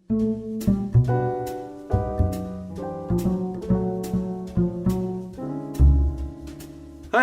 Hi,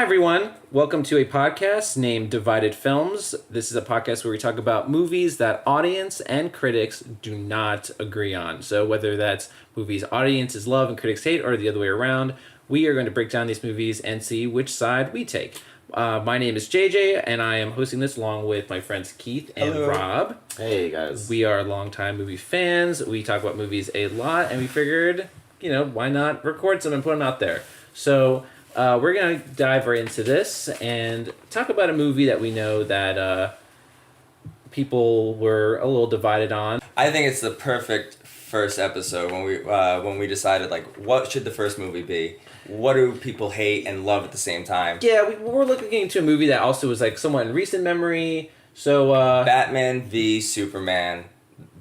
everyone. Welcome to a podcast named Divided Films. This is a podcast where we talk about movies that audience and critics do not agree on. So whether that's movies audiences love and critics hate, or the other way around, we are going to break down these movies and see which side we take. My name is JJ, and I am hosting this along with my friends Keith and Hello. Rob. Hey, guys. We are longtime movie fans. We talk about movies a lot, and we figured, why not record some and put them out there? So we're going to dive right into this and talk about a movie that we know that people were a little divided on. I think it's the perfect first episode when we decided, what should the first movie be? What do people hate and love at the same time? Yeah, we're looking into a movie that also was somewhat in recent memory. So Batman v Superman,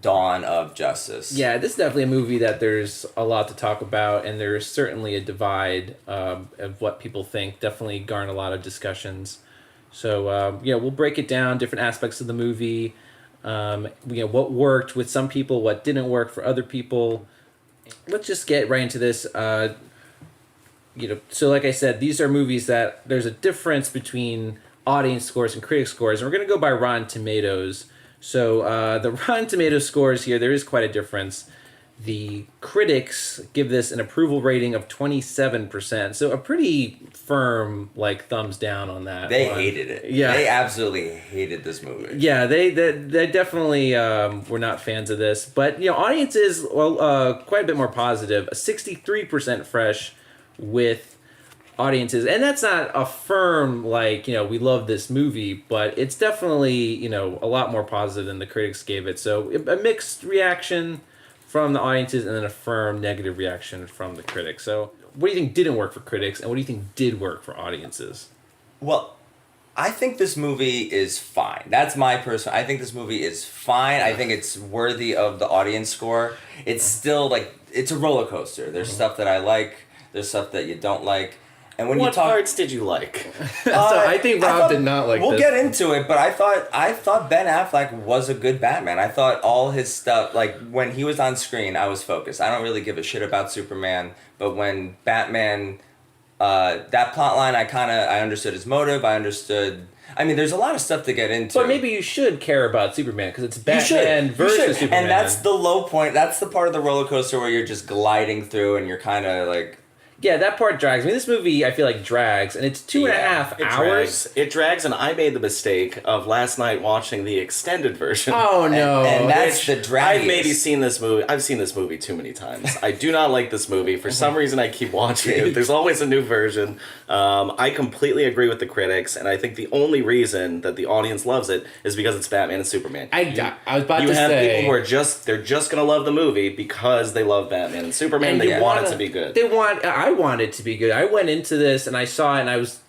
Dawn of Justice. Yeah, this is definitely a movie that there's a lot to talk about, and there's certainly a divide of what people think. Definitely garnered a lot of discussions. So we'll break it down, different aspects of the movie. What worked with some people, what didn't work for other people. Let's just get right into this. So like I said, these are movies that there's a difference between audience scores and critic scores, and we're going to go by Rotten Tomatoes. So the Rotten Tomatoes scores here, there is quite a difference. The critics give this an approval rating of 27%, so a pretty firm thumbs down on that. They hated it. Yeah, they absolutely hated this movie. Yeah, they definitely were not fans of this, but audiences quite a bit more positive. A 63% fresh with audiences, and that's not a firm we love this movie, but it's definitely a lot more positive than the critics gave it. So a mixed reaction from the audiences and then a firm negative reaction from the critics. So what do you think didn't work for critics, and what do you think did work for audiences? Well, I think this movie is fine. That's my personal. I think this movie is fine. I think it's worthy of the audience score. It's still it's a roller coaster. There's stuff that I like. There's stuff that you don't like. And when what parts did you like? So I think Rob did not like this. We'll get into it, but I thought Ben Affleck was a good Batman. I thought all his stuff, when he was on screen, I was focused. I don't really give a shit about Superman, but when Batman, that plot line, I understood his motive. I understood. I mean, there's a lot of stuff to get into. But maybe you should care about Superman because it's Batman versus Superman. And that's the low point. That's the part of the roller coaster where you're just gliding through and you're kind of Yeah, that part drags. I mean, this movie, I feel drags, and it's 2.5 hours. It drags, and I made the mistake of last night watching the extended version. Oh, no. And that's the drag. I've seen this movie too many times. I do not like this movie. For some reason, I keep watching it. There's always a new version. I completely agree with the critics, and I think the only reason that the audience loves it is because it's Batman and Superman. I was about to say... You have people who are just going to love the movie because they love Batman and Superman. And they want it to be good. I want it to be good. I went into this and I saw it and I was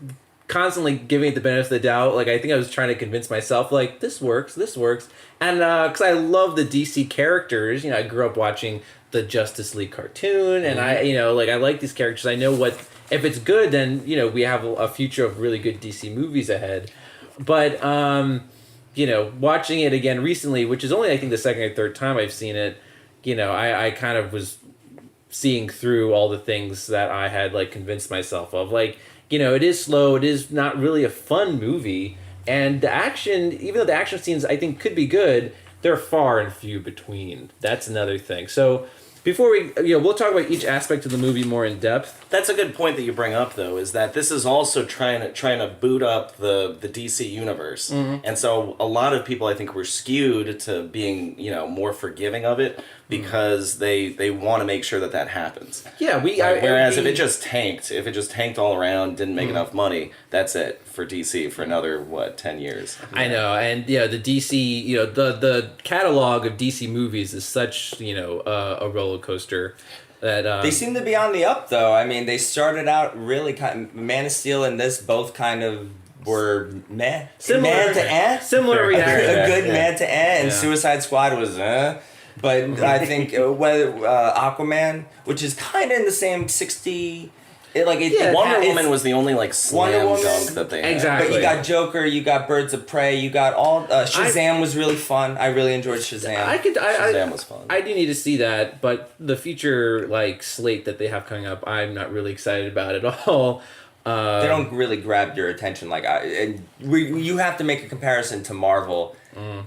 constantly giving it the benefit of the doubt. I think I was trying to convince myself, this works. And because I love the DC characters, I grew up watching the Justice League cartoon, and I like these characters. I know if it's good, then, we have a future of really good DC movies ahead. But, watching it again recently, which is only, I think, the second or third time I've seen it, I kind of was seeing through all the things that I had convinced myself of. It is slow, it is not really a fun movie, and the action, even though the action scenes I think could be good, they're far and few between. That's another thing. So before we, we'll talk about each aspect of the movie more in depth. That's a good point that you bring up, though, is that this is also trying to boot up the DC universe. Mm-hmm. And so a lot of people, I think, were skewed to being, more forgiving of it because they want to make sure that happens. Yeah, whereas if it just tanked all around, didn't make enough money, that's it for DC for another 10 years. I know, and the DC, the catalog of DC movies is such a roller coaster. That, they seem to be on the up, though. I mean, they started out really Man of Steel and this both kind of were meh. Similar reaction. A good man to and Suicide Squad was But I think Aquaman, which is kind of in the same 60 Wonder Woman was the only like slam dunk that they had. Exactly. But you got Joker, you got Birds of Prey, you got all Shazam was really fun. I really enjoyed Shazam. Shazam was fun. I do need to see that, but the future like slate that they have coming up, I'm not really excited about at all. They don't really grab your attention you have to make a comparison to Marvel.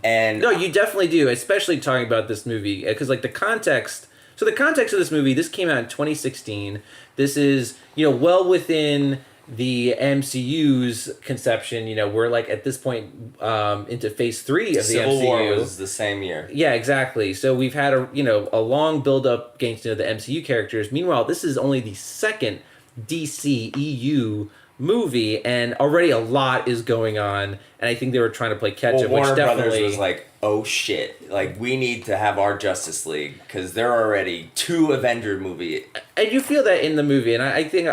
And no, you definitely do, especially talking about this movie because like the context. So the context of this movie, this came out in 2016. This is, well within the MCU's conception. We're like at this point into phase 3 of the Civil MCU. War was the same year. Yeah, exactly. So we've had a long build up getting to know the MCU characters. Meanwhile, this is only the second DCEU movie, and already a lot is going on. And I think they were trying to play catch up. Warner which definitely Brothers was like, oh shit, like we need to have our Justice League because there are already 2 Avenger movies. And you feel that in the movie, and I think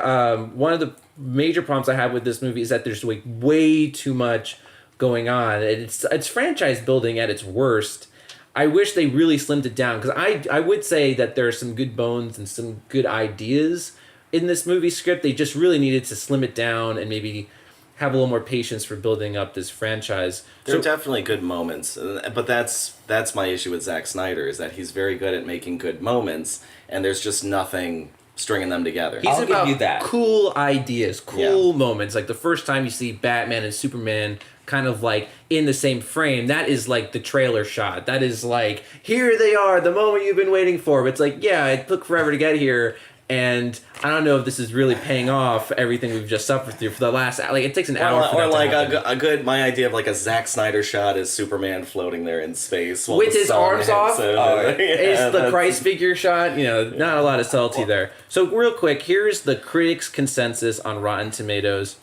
one of the major problems I have with this movie is that there's like way too much going on. It's franchise building at its worst. I wish they really slimmed it down because I would say that there are some good bones and some good ideas in this movie script. They just really needed to slim it down and maybe have a little more patience for building up this franchise. There are definitely good moments, but that's my issue with Zack Snyder is that he's very good at making good moments, and there's just nothing stringing them together. He's about give you that. Cool ideas, cool moments. Like the first time you see Batman and Superman kind of like in the same frame, that is like the trailer shot. That is like, here they are, the moment you've been waiting for. But it's like, yeah, it took forever to get here. And I don't know if this is really paying off everything we've just suffered through for the last, like, it takes an hour for or that like to happen. my idea of like a Zack Snyder shot is Superman floating there in space while with the his sun arms hits off. him. It's the Christ figure shot. Not a lot of subtlety there. So real quick, here's the critics' consensus on Rotten Tomatoes.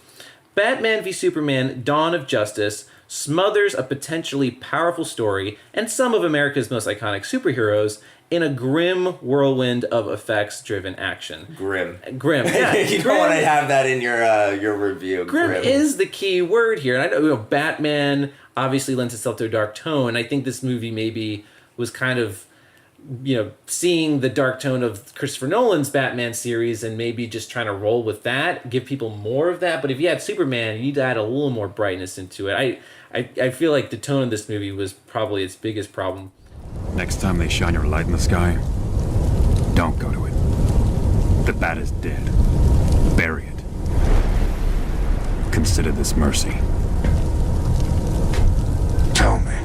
Batman v Superman: Dawn of Justice smothers a potentially powerful story and some of America's most iconic superheroes in a grim whirlwind of effects-driven action. Grim. Yeah. You don't want to have that in your review. Grim is the key word here. And I know Batman obviously lends itself to a dark tone. I think this movie maybe was kind of, seeing the dark tone of Christopher Nolan's Batman series and maybe just trying to roll with that, give people more of that. But if you had Superman, you need to add a little more brightness into it. I feel like the tone of this movie was probably its biggest problem. Next time they shine your light in the sky, don't go to it. The bat is dead. Bury it. Consider this mercy. Tell me,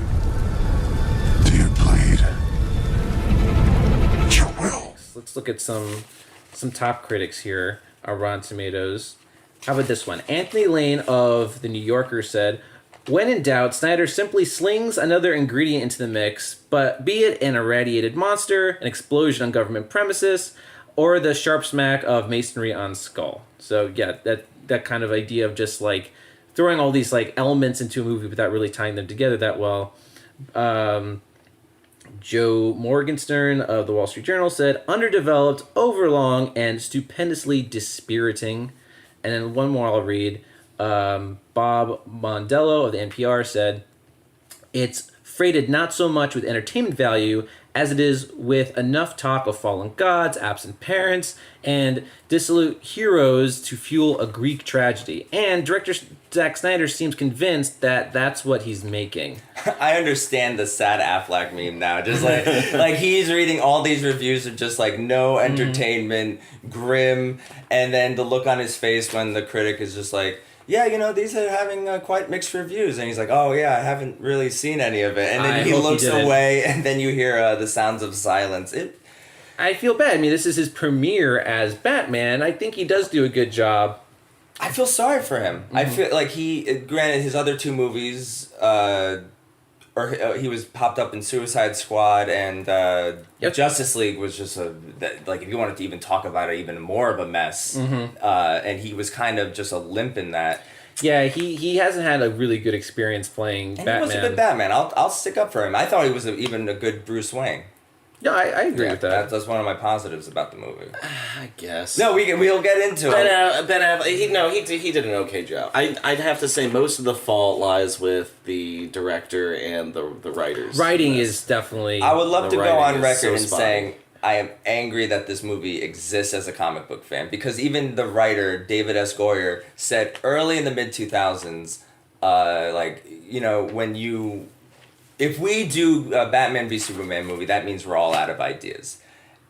do you bleed? You will. Let's look at some top critics here on Rotten Tomatoes. How about this one? Anthony Lane of The New Yorker said, when in doubt, Snyder simply slings another ingredient into the mix, but be it an irradiated monster, an explosion on government premises, or the sharp smack of masonry on skull. So yeah, that kind of idea of just like throwing all these like elements into a movie without really tying them together that well. Joe Morgenstern of the Wall Street Journal said, underdeveloped, overlong, and stupendously dispiriting. And then one more I'll read. Bob Mondello of the NPR said, it's freighted not so much with entertainment value as it is with enough talk of fallen gods, absent parents, and dissolute heroes to fuel a Greek tragedy. And director Zack Snyder seems convinced that that's what he's making. I understand the sad Affleck meme now. Just like he's reading all these reviews of just like no entertainment, grim, and then the look on his face when the critic is just like, yeah, these are having quite mixed reviews. And he's like, oh, yeah, I haven't really seen any of it. And then he looks away, and then you hear the sounds of silence. I feel bad. I mean, this is his premiere as Batman. I think he does do a good job. I feel sorry for him. I feel like granted, his other 2 movies, he was popped up in Suicide Squad, and Justice League was just if you wanted to even talk about it, even more of a mess. And he was kind of just a limp in that. Yeah, he hasn't had a really good experience playing Batman. He was a good Batman. I'll stick up for him. I thought he was even a good Bruce Wayne. No, I agree with that. That's one of my positives about the movie. I guess. No, we'll get into it. Ben Affleck, he did an okay job. I'd have to say most of the fault lies with the director and the writers. Writing is definitely... I would love to go on record saying I am angry that this movie exists as a comic book fan, because even the writer David S. Goyer said early in the mid 2000s, if we do a Batman v Superman movie, that means we're all out of ideas.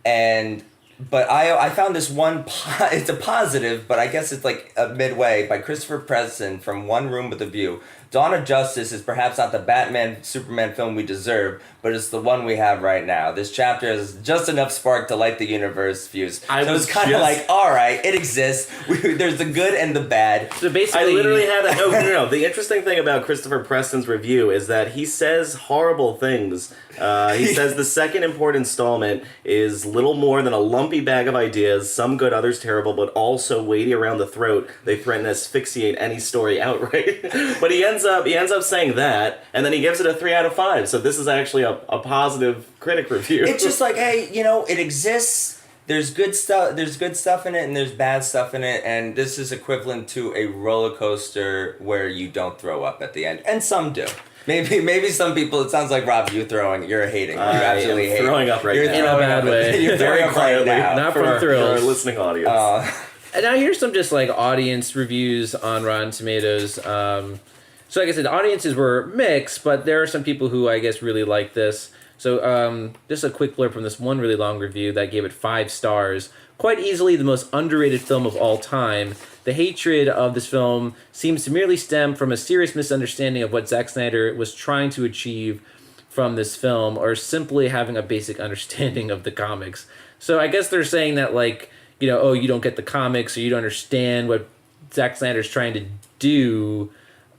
But I found this one, it's a positive, but I guess it's like a midway, by Christopher Preston from One Room with a View. Dawn of Justice is perhaps not the Batman Superman film we deserve, but it's the one we have right now. This chapter has just enough spark to light the universe fuse. So it's kind of like, all right, it exists. There's the good and the bad. So basically, I literally had that. No. The interesting thing about Christopher Preston's review is that he says horrible things. He says the second important installment is little more than a lumpy bag of ideas, some good, others terrible, but also weighty around the throat. They threaten to asphyxiate any story outright. But he ends up saying that, and then he gives it a 3 out of 5. So this is actually a positive critic review. It's just like, hey, it exists. There's good stuff. There's good stuff in it, and there's bad stuff in it, and this is equivalent to a roller coaster where you don't throw up at the end, and some do. Maybe some people. It sounds like, Rob, you're hating. You absolutely hate. Throwing up right now. In a bad way. You're throwing up right now. Not from for thrills. our listening audience. And now here's some just like audience reviews on Rotten Tomatoes. So like I said, the audiences were mixed, but there are some people who I guess really like this. So just a quick blurb from this one really long review that gave it 5 stars. Quite easily the most underrated film of all time. The hatred of this film seems to merely stem from a serious misunderstanding of what Zack Snyder was trying to achieve from this film, or simply having a basic understanding of the comics. So I guess they're saying that, like, you don't get the comics, or you don't understand what Zack Snyder's trying to do.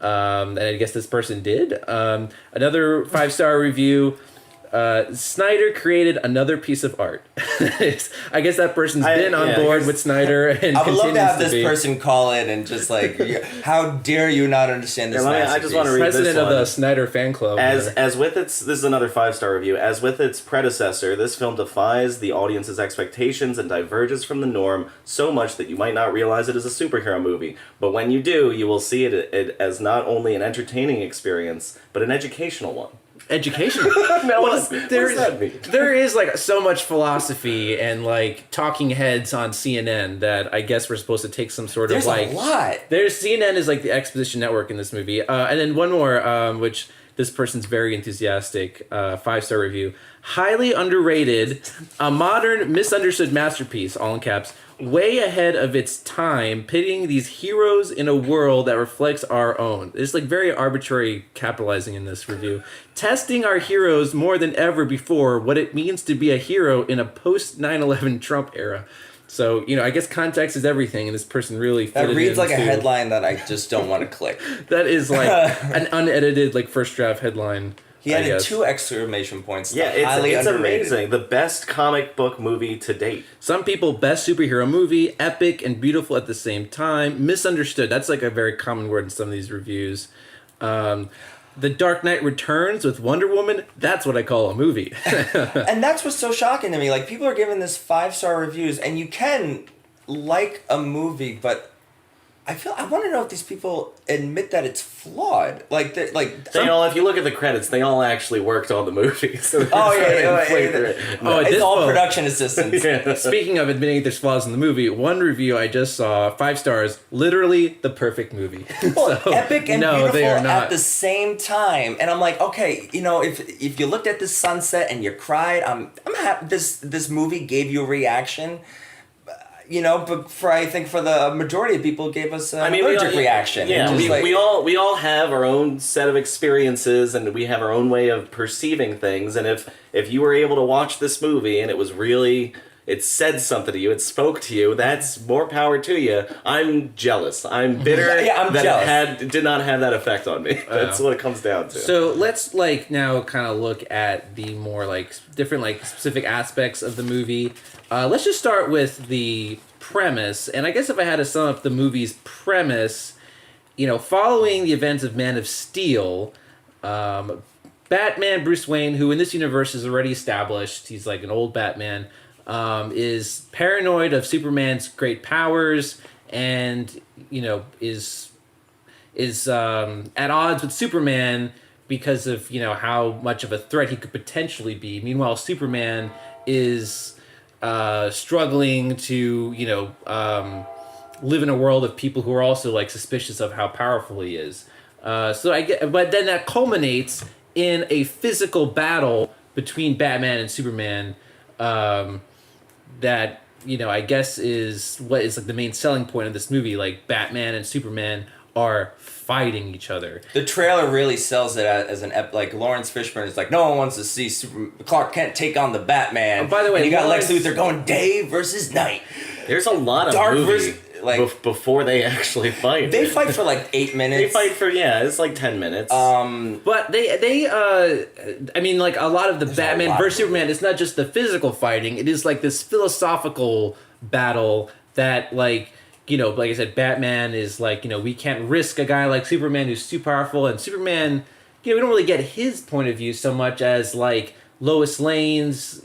And I guess this person did. Another 5-star review. Snyder created another piece of art. I guess that person's been on board with Snyder, and I would love to have this person call in and just like, how dare you not understand this masterpiece? I just want to read President this of the Snyder fan club. As with its, this is another 5-star review. As with its predecessor, this film defies the audience's expectations and diverges from the norm so much that you might not realize it is a superhero movie. But when you do, you will see it as not only an entertaining experience, but an educational one. Educational. Now, what does that mean? There is like so much philosophy and like talking heads on CNN that I guess we're supposed to take some sort of like. There's a lot. CNN is like the exposition network in this movie, and then one more, which this person's very enthusiastic. 5-star review. Highly underrated, a modern misunderstood masterpiece, all in caps, way ahead of its time, pitting these heroes in a world that reflects our own. It's like very arbitrary capitalizing in this review. Testing our heroes more than ever before, what it means to be a hero in a post 9/11 Trump era. So, I guess context is everything, and this person really fitted That reads like a into- headline that I just don't want to click. That is like an unedited like first draft headline. He added 2 exclamation points. Yeah, highly it's underrated. amazing. The best comic book movie to date. Some people, best superhero movie, epic and beautiful at the same time. Misunderstood. That's like a very common word in some of these reviews. The Dark Knight Returns with Wonder Woman, that's what I call a movie. And that's what's so shocking to me. Like, people are giving this 5-star reviews, and you can like a movie, but I want to know if these people admit that it's flawed. If you look at the credits, they all actually worked on the movie. So it's all production assistants. Yeah. Speaking of admitting there's flaws in the movie, one review I just saw, 5 stars, literally the perfect movie. Well, epic and beautiful they are not. at the same time, and I'm like, okay, if you looked at the sunset and you cried, I'm happy this movie gave you a reaction. But I think for the majority of people, gave us an allergic reaction. Yeah, Just we all have our own set of experiences, and we have our own way of perceiving things. And if you were able to watch this movie and it said something to you, it spoke to you, that's more power to you. I'm jealous. I'm bitter I'm jealous. It did not have that effect on me. That's what it comes down to. So let's now kind of look at the more different specific aspects of the movie. Let's just start with the premise. And I guess if I had to sum up the movie's premise, following the events of Man of Steel, Batman Bruce Wayne, who in this universe is already established, he's like an old Batman, is paranoid of Superman's great powers and, is at odds with Superman because of, how much of a threat he could potentially be. Meanwhile, Superman is struggling to, live in a world of people who are also like suspicious of how powerful he is. But then that culminates in a physical battle between Batman and Superman. That I guess is what is like the main selling point of this movie. Like Batman and Superman are fighting each other. The trailer really sells it as like Lawrence Fishburne is like, no one wants to see Clark Kent take on the Batman. Oh, by the way, and you got Lex Luthor going day versus night. There's a lot of Dark movie versus, like, before they actually fight. They fight for like 8 minutes. They fight for it's like 10 minutes. But I mean, like a lot of the Batman versus Superman, it's not just the physical fighting. It is like this philosophical battle that like I said, Batman is like, we can't risk a guy like Superman who's too powerful, and Superman, we don't really get his point of view so much as like Lois Lane's,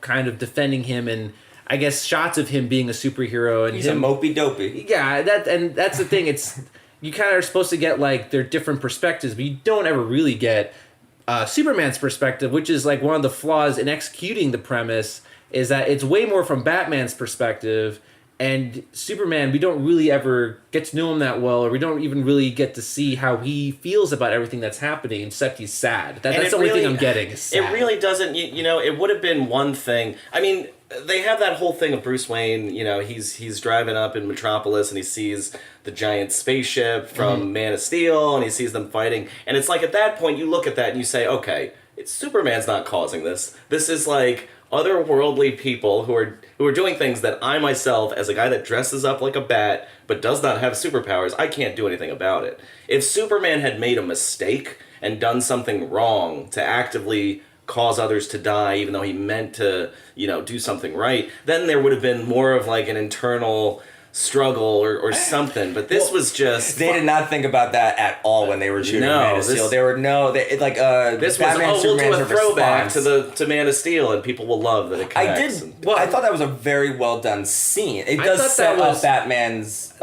kind of defending him, and I guess shots of him being a superhero, and he's a mopey dopey. Yeah, that's the thing. It's you kind of are supposed to get like their different perspectives, but you don't ever really get Superman's perspective, which is like one of the flaws in executing the premise, is that it's way more from Batman's perspective. And Superman, we don't really ever get to know him that well, or we don't even really get to see how he feels about everything that's happening, except he's sad. That's the only thing I'm getting. Is sad. It really doesn't, it would have been one thing. I mean, they have that whole thing of Bruce Wayne, he's driving up in Metropolis and he sees the giant spaceship from Man of Steel and he sees them fighting. And it's like at that point you look at that and you say, okay, Superman's not causing this. This is like otherworldly people who are doing things that I myself, as a guy that dresses up like a bat but does not have superpowers, I can't do anything about it. If Superman had made a mistake and done something wrong to actively cause others to die, even though he meant to, do something right, then there would have been more of like an internal struggle or something. But this was just... They did not think about that at all when they were shooting Man of Steel. There were this Batman, was, we'll do a throwback response. to Man of Steel, and people will love that it connects. I thought that was a very well done scene. It does set up Batman's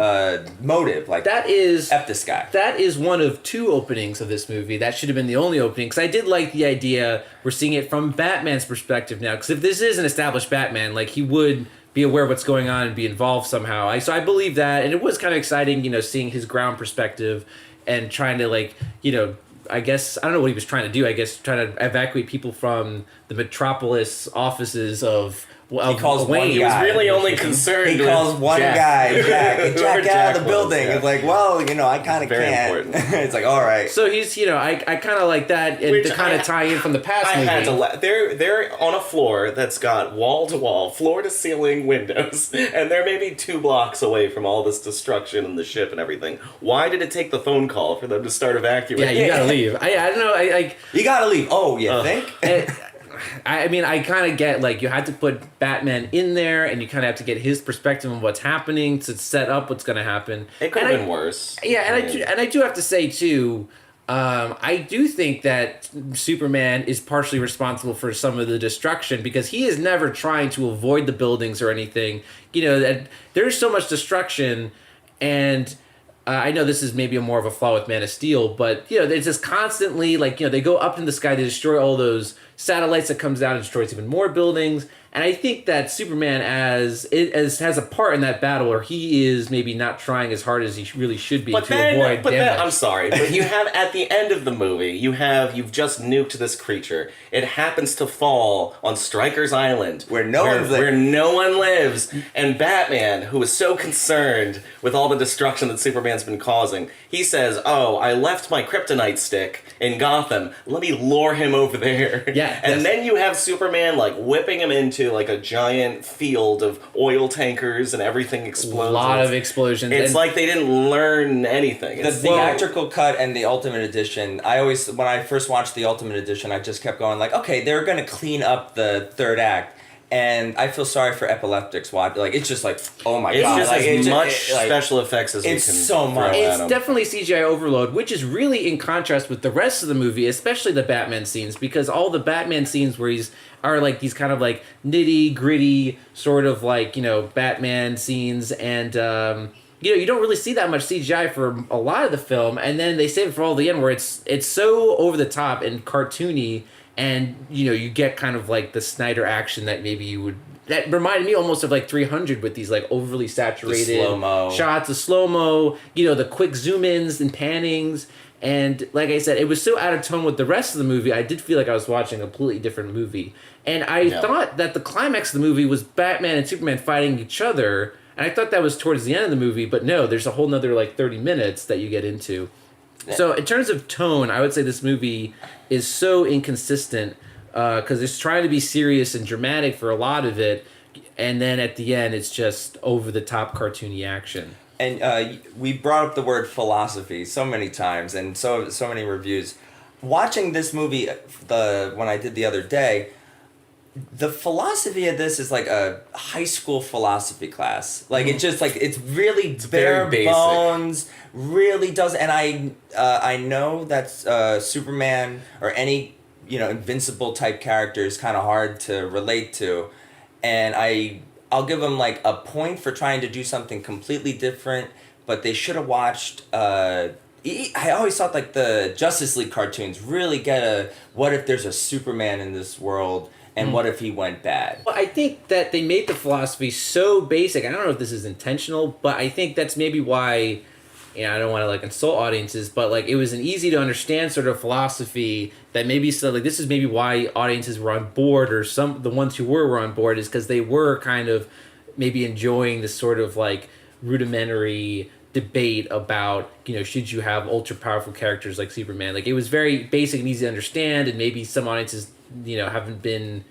motive. Like, that is... F this guy. That is one of two openings of this movie. That should have been the only opening, because I did like the idea we're seeing it from Batman's perspective now. Because if this is an established Batman, like, he would be aware of what's going on and be involved somehow. So I believe that, and it was kind of exciting, seeing his ground perspective and trying to, like, I guess, I don't know what he was trying to do. I guess trying to evacuate people from the Metropolis offices of he calls Wayne. one guy. He was really only concerned He with calls one Jack. guy, Jack. Jack, get out of the building. Yeah. It's like, well, I kind of can't. It's like, all right. So he's, I kind of like that, and to kind of tie in from the past movie. Had to they're on a floor that's got wall-to-wall, floor-to-ceiling windows, and they're maybe 2 blocks away from all this destruction and the ship and everything. Why did it take the phone call for them to start evacuating? Yeah, you gotta leave. I don't know. You gotta leave. Oh, you think? I mean, I kind of get, like, you had to put Batman in there, and you kind of have to get his perspective on what's happening to set up what's going to happen. It could have been worse. Yeah, and I do have to say, too, I do think that Superman is partially responsible for some of the destruction, because he is never trying to avoid the buildings or anything. That there's so much destruction, and... I know this is maybe more of a flaw with Man of Steel, but, it's just constantly, like, they go up in the sky to destroy all those satellites that comes down and destroys even more buildings. And I think that Superman has a part in that battle where he is maybe not trying as hard as he really should be avoid damage. Then, I'm sorry, but you have, at the end of the movie, you've just nuked this creature. It happens to fall on Stryker's Island, where no one lives, and Batman, who is so concerned with all the destruction that Superman's been causing, he says, "Oh, I left my kryptonite stick in Gotham. Let me lure him over there." Yeah, and then you have Superman like whipping him into like a giant field of oil tankers and everything explodes. A lot of explosions. It's like they didn't learn anything. The theatrical cut and the Ultimate Edition, when I first watched the Ultimate Edition, I just kept going like, okay, they're going to clean up the third act. And I feel sorry for epileptics. Like, it's just like, oh my god! It's just as much special effects as we can. It's so much. It's definitely CGI overload, which is really in contrast with the rest of the movie, especially the Batman scenes, because all the Batman scenes where are like these kind of like nitty gritty sort of like Batman scenes, and you don't really see that much CGI for a lot of the film, and then they save it for all the end where it's so over the top and cartoony. And, you get kind of like the Snyder action that maybe you would that reminded me almost of like 300 with these like overly saturated slow-mo shots, the slow-mo, the quick zoom-ins and pannings. And like I said, it was so out of tone with the rest of the movie, I did feel like I was watching a completely different movie. And I thought that the climax of the movie was Batman and Superman fighting each other. And I thought that was towards the end of the movie, but no, there's a whole nother like 30 minutes that you get into. So in terms of tone, I would say this movie is so inconsistent because it's trying to be serious and dramatic for a lot of it. And then at the end, it's just over-the-top cartoony action. And we brought up the word philosophy so many times and so many reviews. Watching this movie, when I did the other day, the philosophy of this is like a high school philosophy class. Like it's just like it's really bare bones. Really does, and I know that Superman or any invincible type character is kind of hard to relate to, and I'll give them like a point for trying to do something completely different. But they should have watched. I always thought like the Justice League cartoons really get a what if there's a Superman in this world. And what if he went bad? Well, I think that they made the philosophy so basic. I don't know if this is intentional, but I think that's maybe why, I don't want to like insult audiences, but like it was an easy to understand sort of philosophy that maybe so like this is maybe why audiences were on board, or the ones who were on board is because they were kind of maybe enjoying this sort of like rudimentary debate about should you have ultra powerful characters like Superman. Like it was very basic and easy to understand, and maybe some audiences haven't been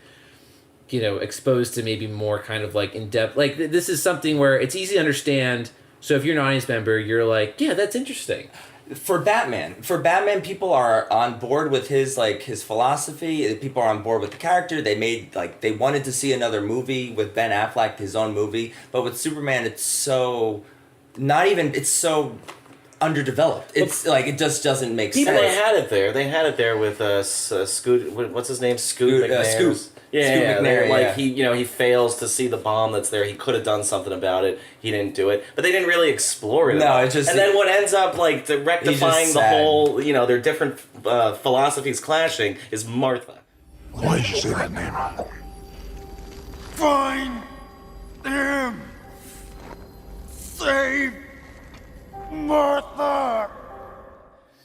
exposed to maybe more kind of like in-depth, like this is something where it's easy to understand. So if you're an audience member, you're like, yeah, that's interesting. For Batman, people are on board with his philosophy. People are on board with the character. They wanted to see another movie with Ben Affleck, his own movie. But with Superman, it's so underdeveloped. It's like it just doesn't make sense. They had it there. They had it there with Scoot. What's his name? Scoot McNair. Scoot. Yeah, Scoot McNair, like yeah. he fails to see the bomb that's there. He could have done something about it. He didn't do it, but they didn't really explore it. No, it's just. And then what ends up like rectifying the whole, their different philosophies clashing is Martha. Why did you say that name? Find him. Save Martha.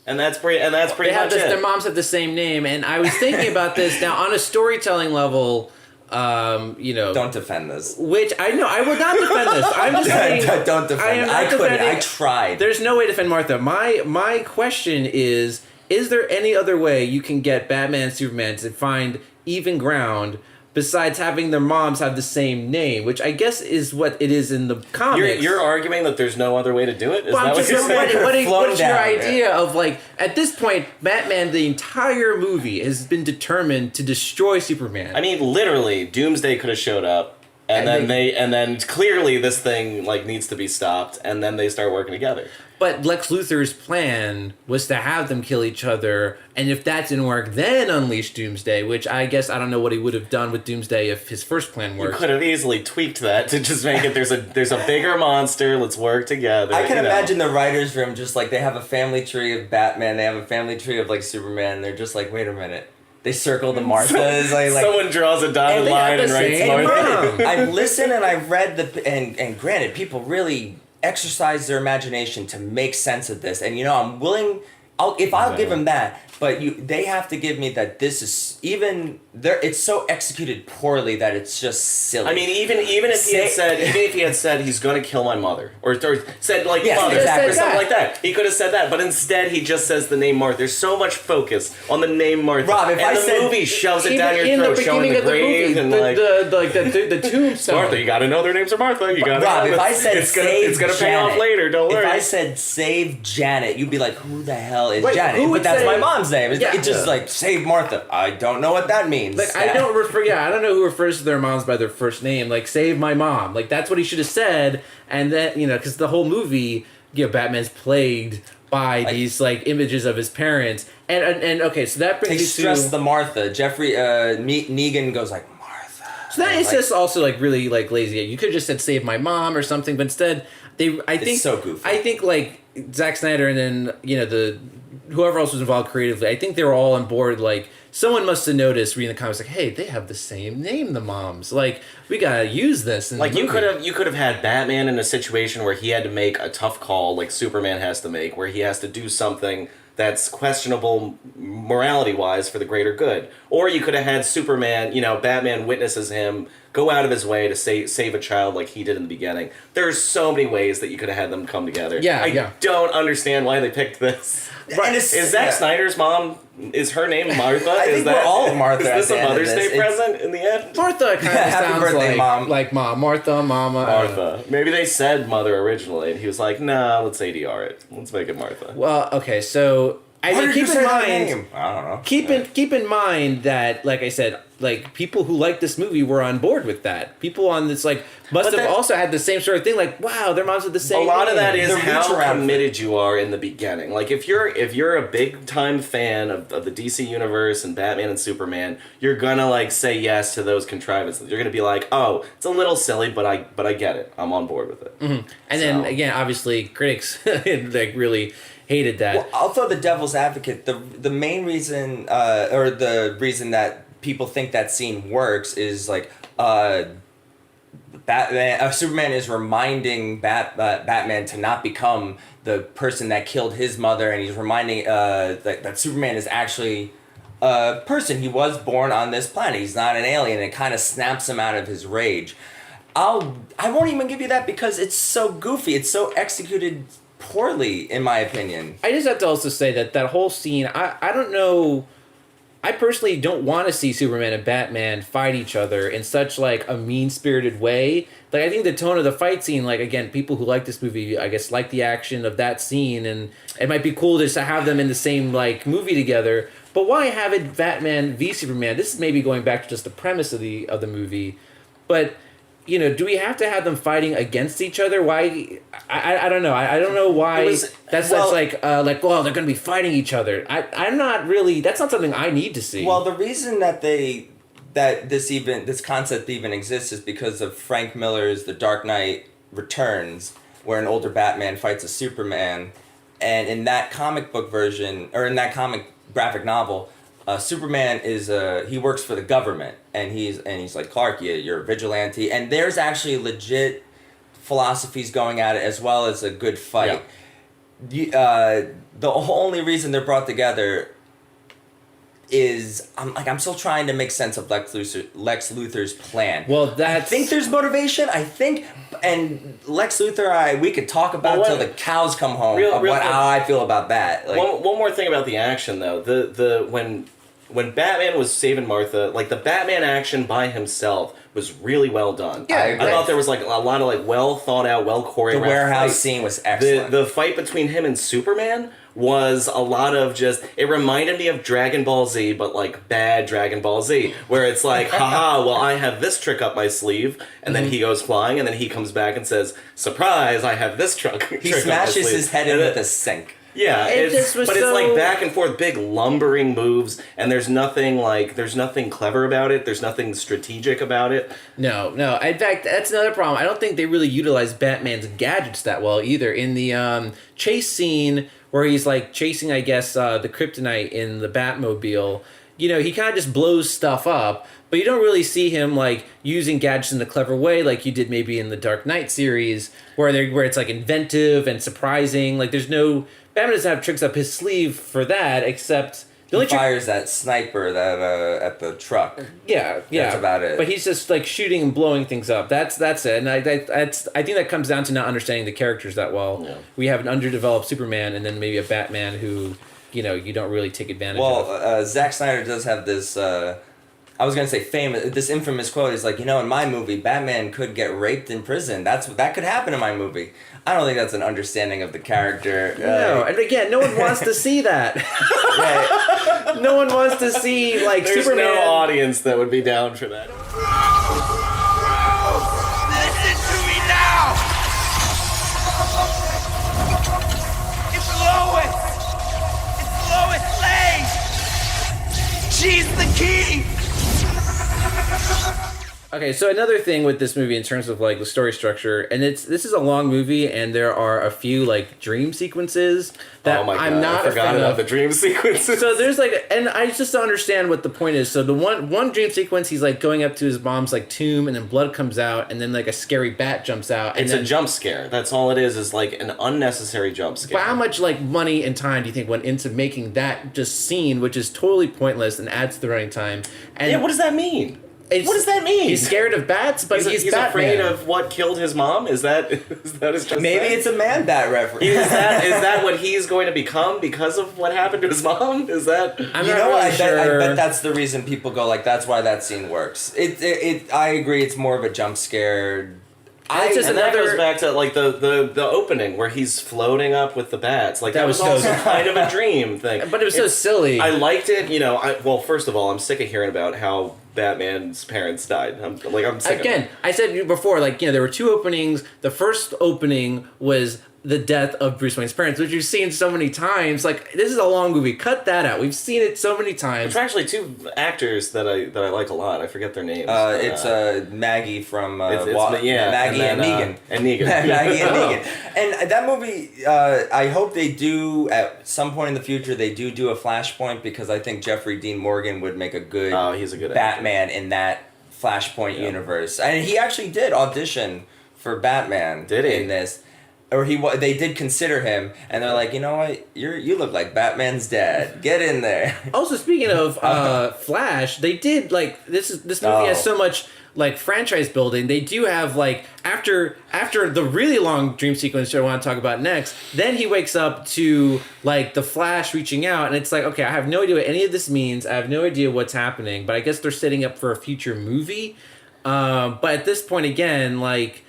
And that's pretty They much have it. their moms have the same name, and I was thinking about this now on a storytelling level. Don't defend this. Which I know I will not defend this. I'm just saying. Don't defend. I couldn't. I tried. There's no way to defend Martha. My question is there any other way you can get Batman and Superman to find even ground besides having their moms have the same name, which I guess is what it is in the comics? You're arguing that there's no other way to do it? Is well, that what you're saying? What's your idea of, like, at this point, Batman, the entire movie has been determined to destroy Superman. I mean, literally, Doomsday could have showed up, and then clearly this thing, like, needs to be stopped, and then they start working together. But Lex Luthor's plan was to have them kill each other, and if that didn't work, then unleash Doomsday, which I guess I don't know what he would have done with Doomsday if his first plan worked. You could have easily tweaked that to just make it, there's a bigger monster, let's work together. I can imagine the writer's room just like, they have a family tree of Batman, they have a family tree of, like, Superman, and they're just like, wait a minute. They circle the Marthas. Someone draws a dotted line and writes Martha. I listened and I read and granted, people really exercise their imagination to make sense of this, and I'm willing. I'll give them that, but they have to give me that this is even there. It's so executed poorly that it's just silly. I mean, even if he had said he's going to kill my mother, or said like mother, exactly. or something like that, he could have said that. But instead, he just says the name Martha. There's so much focus on the name Martha. Rob, if and the movie shoves it down your throat, showing the grave and the tombstone. Martha, you got to know their names are Martha. You got to. Rob, if I said it's gonna pay off later. Don't worry. If I said save Janet, you'd be like, who the hell is Janet? But that's my mom's name. It's just like save Martha. I don't know what that means. Like I don't know who refers to their moms by their first name. Like save my mom. Like that's what he should have said. And then because the whole movie, Batman's plagued by these like images of his parents. And okay, so that brings you to stress the Martha. Jeffrey Negan goes like Martha. So that is just also like really like lazy. You could have just said save my mom or something, but instead it's so goofy. I think like Zack Snyder and then the whoever else was involved creatively, I think they were all on board. Like, someone must have noticed reading the comics, like, hey, they have the same name, the moms. Like, we gotta use this. In Like, the movie. you could have had Batman in a situation where he had to make a tough call, like Superman has to make, where he has to do something that's questionable morality-wise for the greater good. Or you could have had Superman, Batman witnesses him go out of his way to save a child like he did in the beginning. There's so many ways that you could have had them come together. I don't understand why they picked this. Right. Is Zack Snyder's mom, is her name Martha? I think we're all Martha. Is this at a the end of Mother's this. Day present in the end? Martha kind of Happy sounds birthday, Mom. like mom. Martha, mama. Martha. Maybe they said Mother originally, and he was like, nah, let's ADR it. Let's make it Martha. Well, okay, so I Why think did you keep say in that mind. name? I don't know. Keep in mind that, like I said, like people who like this movie were on board with that. People on this must But have also had the same sort of thing. Like, wow, their moms are the same. A lot of name. that is The reach how around committed you are in the beginning. Like if you're a big time fan of the DC universe and Batman and Superman, you're gonna like say yes to those contrivances. You're gonna be like, oh, it's a little silly, but I get it. I'm on board with it. Mm-hmm. And then again, obviously, critics like really hated that. Well, I'll throw the devil's advocate. The main reason, or the reason that people think that scene works is like Superman is reminding Batman to not become the person that killed his mother, and he's reminding that Superman is actually a person. He was born on this planet. He's not an alien. And it kind of snaps him out of his rage. I won't even give you that because it's so goofy. It's so executed poorly, in my opinion. I just have to also say that whole scene, I don't know. I personally don't want to see Superman and Batman fight each other in such like a mean-spirited way. Like I think the tone of the fight scene, like again, people who like this movie, I guess, like the action of that scene, and it might be cool just to have them in the same like movie together. But why have it Batman v Superman? This is maybe going back to just the premise of the movie, but. Do we have to have them fighting against each other? Why? I don't know. I don't know why that's like well, they're going to be fighting each other. I'm not really. That's not something I need to see. Well, the reason that this concept even exists is because of Frank Miller's The Dark Knight Returns, where an older Batman fights a Superman, and in that comic book version or in that comic graphic novel. Superman is he works for the government, and he's like, Clark, you're a vigilante, and there's actually legit philosophies going at it as well as a good fight. Yeah. The only reason they're brought together is I'm still trying to make sense of Lex Luthor's plan. Well, I think there's motivation. And Lex Luthor, we could talk about till the cows come home how I feel about that. Like, one more thing about the action though, when Batman was saving Martha, like the Batman action by himself was really well done. Yeah, I thought there was like a lot of like well thought out, well choreographed. The warehouse fight. scene was excellent. The fight between him and Superman was a lot of just, it reminded me of Dragon Ball Z, but like bad Dragon Ball Z, where it's like, haha, well, I have this trick up my sleeve, and then he goes flying, and then he comes back and says, surprise, I have this trick. He smashes his head in with a sink. Yeah, it's like back and forth, big lumbering moves, and there's nothing clever about it. There's nothing strategic about it. No. In fact, that's another problem. I don't think they really utilize Batman's gadgets that well either. In the chase scene where he's like chasing, I guess, the kryptonite in the Batmobile, he kind of just blows stuff up, but you don't really see him like using gadgets in a clever way like you did maybe in the Dark Knight series, where it's like inventive and surprising. Like there's Batman doesn't have tricks up his sleeve for that, except the only fires that sniper that at the truck. Yeah. That's about it. But he's just like shooting and blowing things up. That's it. And I think that comes down to not understanding the characters that well. Yeah. We have an underdeveloped Superman, and then maybe a Batman who you don't really take advantage of. Well, Zack Snyder does have this. I was gonna say this infamous quote is like, in my movie, Batman could get raped in prison. That could happen in my movie. I don't think that's an understanding of the character. No, and again, no one wants to see that. Right. No one wants to see like There's Superman. There's no audience that would be down for that. Listen to me now. It's Lois. It's Lois Lane. She's the key. Okay, so another thing with this movie in terms of like the story structure, and this is a long movie, and there are a few like dream sequences that Oh my God, I'm not I forgot a fan about of. the dream sequences. So there's like, and I just don't understand what the point is. So the one dream sequence, he's like going up to his mom's like tomb, and then blood comes out, and then like a scary bat jumps out. And it's then, a jump scare. That's all it is like an unnecessary jump scare. But how much like money and time do you think went into making that just scene, which is totally pointless and adds to the running time? And Yeah, what does that mean? What does that mean? He's scared of bats, but he's Batman. afraid of what killed his mom? Is that his just Maybe it's a man bat reference. is that what he's going to become because of what happened to his mom? Is that I'm You not know what? really I sure. bet that's the reason people go like, that's why that scene works. I agree. It's more of a jump scare. It's just and that another- goes back to like the opening where he's floating up with the bats. Like that was so- also kind of a dream thing. But it was so silly. I liked it. Well, first of all, I'm sick of hearing about how Batman's parents died. I'm sick of Again, it. I said before, like, there were two openings. The first opening was the death of Bruce Wayne's parents, which you've seen so many times. Like, this is a long movie. Cut that out. We've seen it so many times. There's actually two actors that I like a lot. I forget their names. It's Maggie from Maggie and Negan. And Negan. Maggie and Negan. And that movie, I hope they do, at some point in the future, they do a Flashpoint, because I think Jeffrey Dean Morgan would make a good, he's a good Batman in that Flashpoint universe. And he actually did audition for Batman. Did he? In this. Or they did consider him, and they're like, you know what, you look like Batman's dad. Get in there. Also, speaking of Flash, they did, like, this movie has so much, like, franchise building. They do have, like, after the really long dream sequence that I want to talk about next, then he wakes up to, like, the Flash reaching out, and it's like, okay, I have no idea what any of this means. I have no idea what's happening, but I guess they're setting up for a future movie. But at this point, again, like,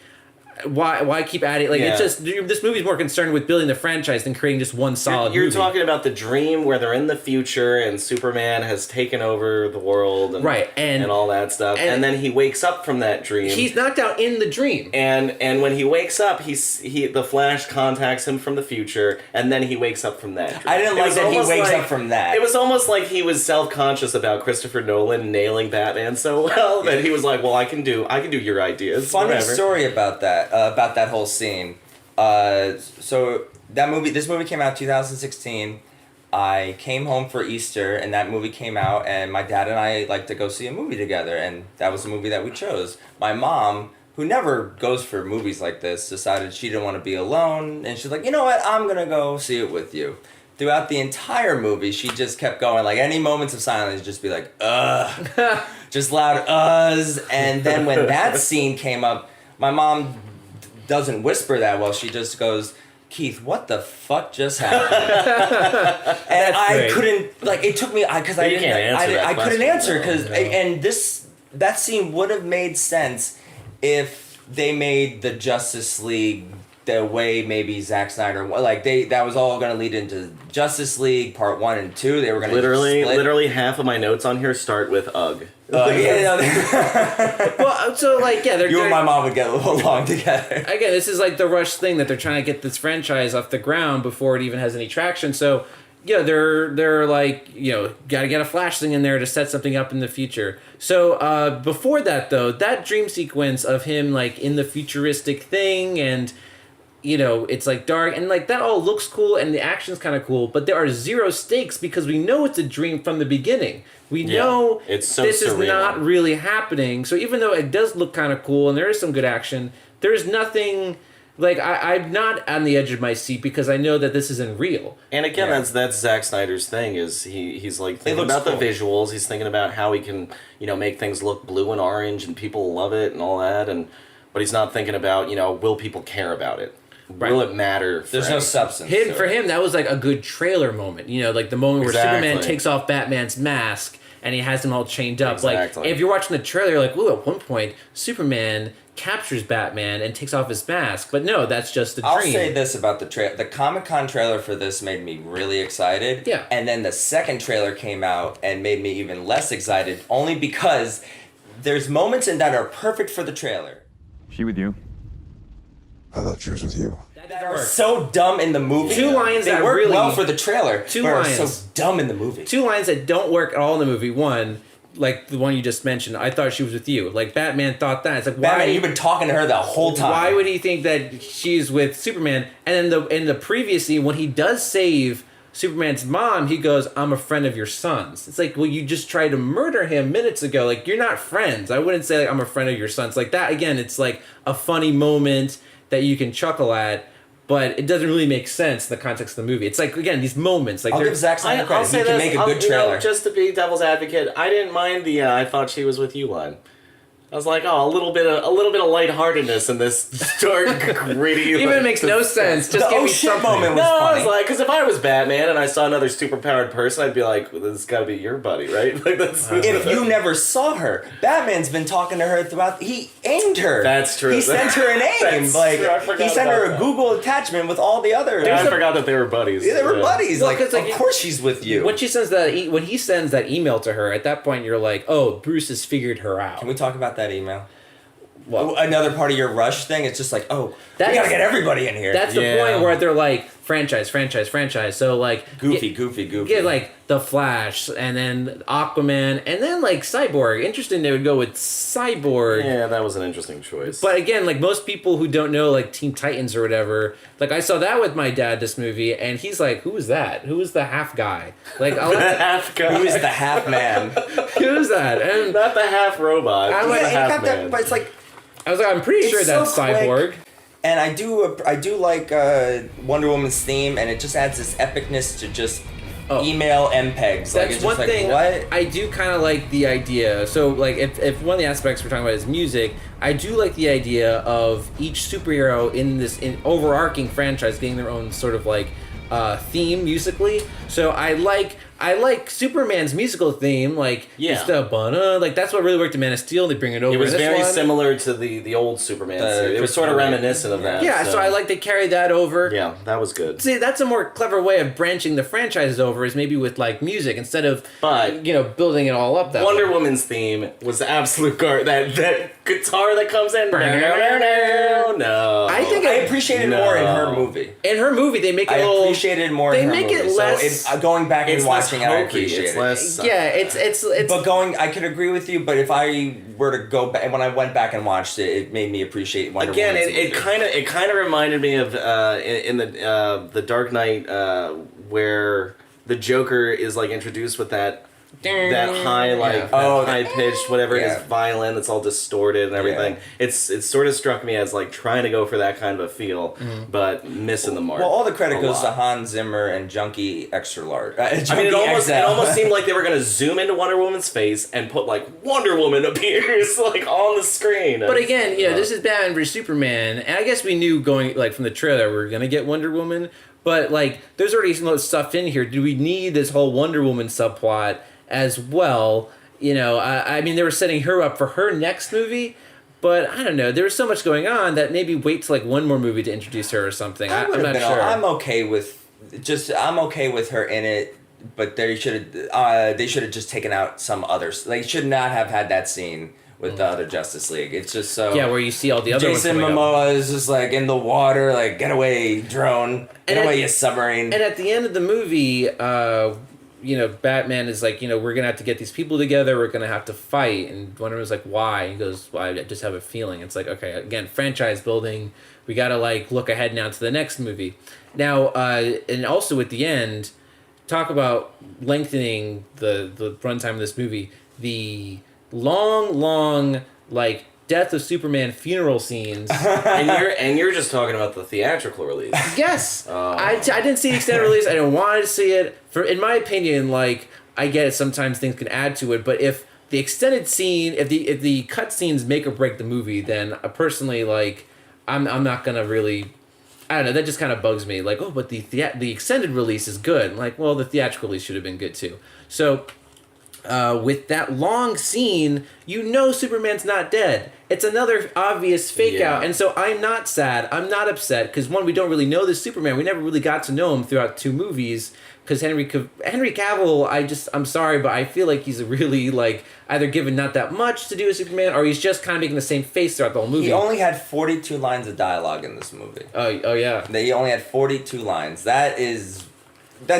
why keep adding? Like, it's just, this movie's more concerned with building the franchise than creating just one solid You're movie. talking about the dream where they're in the future and Superman has taken over the world and, right, and all that stuff. And then he wakes up from that dream. He's knocked out in the dream. And when he wakes up, the Flash contacts him from the future, and then he wakes up from that dream. I didn't like that he wakes up from that. It was almost like he was self-conscious about Christopher Nolan nailing Batman so well that he was like, well, I can do your ideas. Funny whatever. story about that whole scene. So this movie came out 2016. I came home for Easter, and that movie came out, and my dad and I like to go see a movie together, and that was the movie that we chose. My mom, who never goes for movies like this, decided she didn't want to be alone, and she's like, you know what, I'm gonna go see it with you. Throughout the entire movie, she just kept going, like, any moments of silence, just be like, just loud uhs, and then when that scene came up, my mom doesn't whisper that well, she just goes, Keith, what the fuck just happened? And I couldn't, like, it took me, because I couldn't answer, because, and that scene would have made sense if they made the Justice League the way maybe Zack Snyder, like, that was all going to lead into Justice League Part 1 and 2, they were going to literally half of my notes on here start with ugh. Well, so, like, yeah, you and my mom would get along together. Again, this is like the rush thing that they're trying to get this franchise off the ground before it even has any traction. So, they're like, got to get a Flash thing in there to set something up in the future. So, before that, though, that dream sequence of him, like, in the futuristic thing, and it's like dark, and like that all looks cool, and the action's kind of cool, but there are zero stakes because we know it's a dream from the beginning. We know it's so this surreal. is not really happening. So even though it does look kind of cool and there is some good action, there's nothing. Like, I'm not on the edge of my seat because I know that this isn't real. And again, that's Zack Snyder's thing, is he's like thinking about the visuals, he's thinking about how he can, make things look blue and orange and people love it and all that, but he's not thinking about, will people care about it? Right. Will it matter? There's no substance. For him, that was like a good trailer moment. Like the moment where Superman takes off Batman's mask and he has him all chained up. Exactly. Like, if you're watching the trailer, you're like, ooh, at one point, Superman captures Batman and takes off his mask. But no, that's just a dream. I'll say this about the trailer. The Comic-Con trailer for this made me really excited. Yeah. And then the second trailer came out and made me even less excited, only because there's moments in that are perfect for the trailer. She with you? I thought she was with you. That are so dumb in the movie. Two lines they that work really well for the trailer. Two but lines are so dumb in the movie. Two lines that don't work at all in the movie. One, like the one you just mentioned, I thought she was with you. Like Batman thought that. It's like, why? Batman, you've been talking to her the whole time. Why would he think that she's with Superman? And then in the previous scene, when he does save Superman's mom, he goes, "I'm a friend of your son's." It's like, well, you just tried to murder him minutes ago. Like, you're not friends. I wouldn't say, like, I'm a friend of your son's. Like, that, again, it's like a funny moment that you can chuckle at, but it doesn't really make sense in the context of the movie. It's like, again, these moments. Like, I'll give Zack Snyder credit. He can make a good trailer. Just to be devil's advocate, I didn't mind the I thought she was with you line. I was like, oh, a little bit of lightheartedness in this dark, gritty. Even it makes no sense. Just the give oh me shit something. moment was No, funny. I was like, because if I was Batman and I saw another superpowered person, I'd be like, well, this has got to be your buddy, right? Like that's. If you never saw her, Batman's been talking to her throughout. He aimed her. That's true. He sent her an aim. That's Like true. I forgot he sent her about a that. Google attachment with all the other. I forgot that they were buddies. Yeah, they were buddies. Well, Like, 'cause, like, of course she's with you. When she sends that, when he sends that email to her, at that point you're like, oh, Bruce has figured her out. Can we talk about that email? Well, Another part of your rush thing. It's just like, oh, we That's- gotta get everybody in here. that's the Yeah. point where they're like franchise. So like goofy. get like the Flash and then Aquaman and then like Cyborg. Interesting, they would go with Cyborg. Yeah, that was an interesting choice. But again, like most people who don't know like Teen Titans or whatever, like I saw that with my dad this movie, and he's like, "Who is that? Who is the half guy? Like, I'll let half guy. Who is the half man? who is that?" And Not the half robot. I'm just like, the It half got man. that, but it's like. I was like, "I'm pretty sure It's that's so quick. Cyborg." And I do like Wonder Woman's theme, and it just adds this epicness to just email MPEGs. Like, That's it's one just like, thing what? I do kind of like the idea. So, like, if one of the aspects we're talking about is music, I do like the idea of each superhero in this overarching franchise getting their own sort of like theme musically. So I like Superman's musical theme, like Yeah. it's the bana, like that's what really worked in Man of Steel. They bring it over. It was in this very one. similar to the old Superman series. It was sort of reminiscent of that. Yeah, so I like they carry that over. Yeah, that was good. See, that's a more clever way of branching the franchises over, is maybe with like music instead of But building it all up. That Wonder way. Woman's theme was absolute that guitar that comes in. No, I think I appreciated it more in her movie. In her movie, they make it I a little. appreciated it more they in her make it movie. less- So going back and it's less watching it, I hokey. appreciate It's it. less. Yeah, it's. But I could agree with you. But if I were to go back, when I went back and watched it, it made me appreciate Wonder Again, Woman's it movie. kind of reminded me of in the Dark Knight where the Joker is like introduced with that high high pitched whatever it Yeah. is violin that's all distorted and everything. Yeah. It's sort of struck me as like trying to go for that kind of a feel, but missing the mark. Well, all the credit a goes to lot. Hans Zimmer and Junkie Extra Large. I mean, it almost seemed like they were gonna zoom into Wonder Woman's face and put like Wonder Woman appears like on the screen. But again, this is Batman vs Superman, and I guess we knew going like from the trailer we were gonna get Wonder Woman, but like there's already some stuff in here. Do we need this whole Wonder Woman subplot as well? I mean, they were setting her up for her next movie, but I don't know. There was so much going on that maybe wait till like one more movie to introduce her or something. I'm not sure. I'm okay with her in it, but they should have just taken out some others. They should not have had that scene with the other Justice League. It's just so where you see all the other Jason ones coming up. Momoa is just like in the water, like get away, drone, get away, you submarine. And at the end of the movie, Batman is like, we're gonna have to get these people together. We're gonna have to fight. And Wonder Woman's like, why? He goes, well, I just have a feeling. It's like, okay, again, franchise building. We gotta like look ahead now to the next movie. Now, and also at the end, talk about lengthening the runtime of this movie. The long like Death of Superman funeral scenes. and you're just talking about the theatrical release. Yes, I didn't see the extended release. I didn't want to see it. In my opinion, like I get it. Sometimes things can add to it, but if the extended scene, if the cut scenes make or break the movie, then personally, like I'm not gonna really. I don't know. That just kind of bugs me. Like, oh, but the extended release is good. Like, well, the theatrical release should have been good too. So. With that long scene, Superman's not dead. It's another obvious fake out. And so I'm not sad. I'm not upset. Because one, we don't really know this Superman. We never really got to know him throughout 2 movies. Because Henry Cavill, I'm sorry, but I feel like he's really, like, either given not that much to do as Superman, or he's just kind of making the same face throughout the whole movie. He only had 42 lines of dialogue in this movie. Oh yeah. He only had 42 lines. That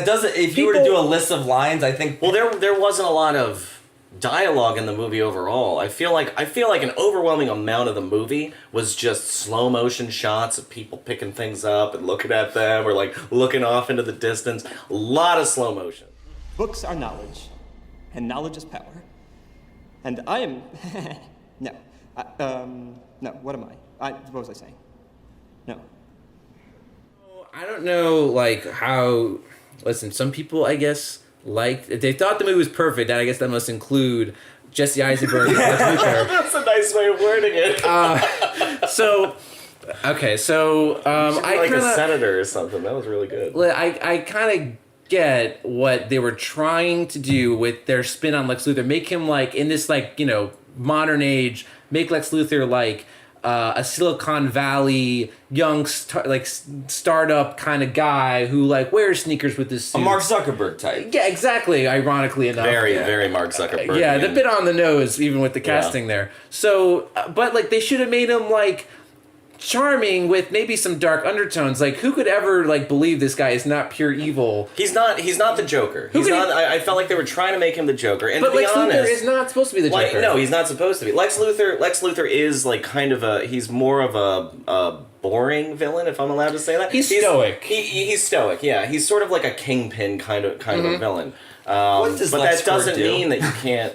doesn't. If you were to do a list of lines, I think. Well, there wasn't a lot of dialogue in the movie overall. I feel like an overwhelming amount of the movie was just slow motion shots of people picking things up and looking at them, or like looking off into the distance. A lot of slow motion. Books are knowledge, and knowledge is power. And I am... no. No, what am I? What was I saying? No. I don't know, like, how... Listen, some people, I guess, they thought the movie was perfect, and I guess that must include Jesse Eisenberg and Lex Luthor. That's a nice way of wording it. I like kinda, a senator or something. That was really good. I kind of get what they were trying to do with their spin on Lex Luthor. Make him, like, in this, like, you know, modern age, make Lex Luthor, like, a Silicon Valley young startup kind of guy who, like, wears sneakers with his suit. A Mark Zuckerberg type. Yeah, very enough. Very Mark Zuckerberg. Yeah, the bit on the nose, even with the casting there. So, but, like, they should have made him, like, charming with maybe some dark undertones. Like, who could ever, like, believe this guy is not pure evil? He's not the Joker. I felt like they were trying to make him the Joker. And but to be Lex honest, Luthor is not supposed to be the Joker. No, he's not supposed to be. Lex Luthor is, like, kind of he's more of a boring villain, if I'm allowed to say that. He's stoic. He's stoic, yeah. He's sort of like a kingpin kind of a villain. What does but Lex that doesn't do? mean that you can't.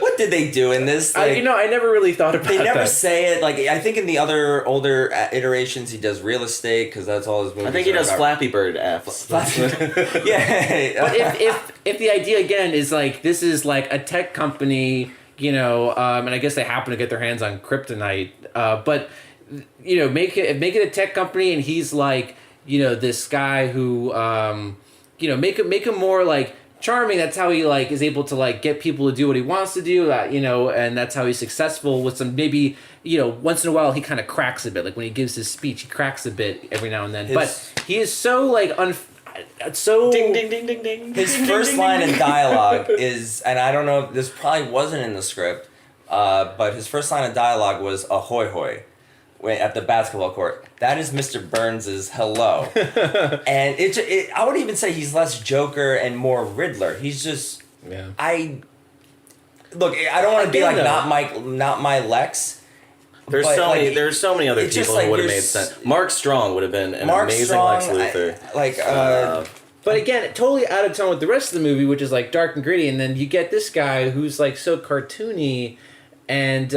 What did they do in this? Like, I never really thought about that. They never say it. Like, I think in the other older iterations, he does real estate because that's all his movies. I think he does about. Flappy Bird apps. Yeah. But if the idea again is like this is like a tech company, you know, and I guess they happen to get their hands on kryptonite, but you know, make it a tech company, and he's like, you know, this guy who, you know, make him more like charming. That's how he like is able to like get people to do what he wants to do. You know, and that's how he's successful with some maybe, you know, once in a while he kind of cracks a bit. Like when he gives his speech, he cracks a bit every now and then. But he is so like so ding ding ding ding ding. His first line in dialogue is, and I don't know, this probably wasn't in the script, but his first line of dialogue was "ahoy hoy." At the basketball court. That is Mr. Burns' hello. And I would even say he's less Joker and more Riddler. He's just... Yeah. I don't want to be like, not my Lex. There's so many other people who would have made sense. Mark Strong would have been an amazing Lex Luthor. But again, totally out of tone with the rest of the movie, which is like dark and gritty, and then you get this guy who's like so cartoony, and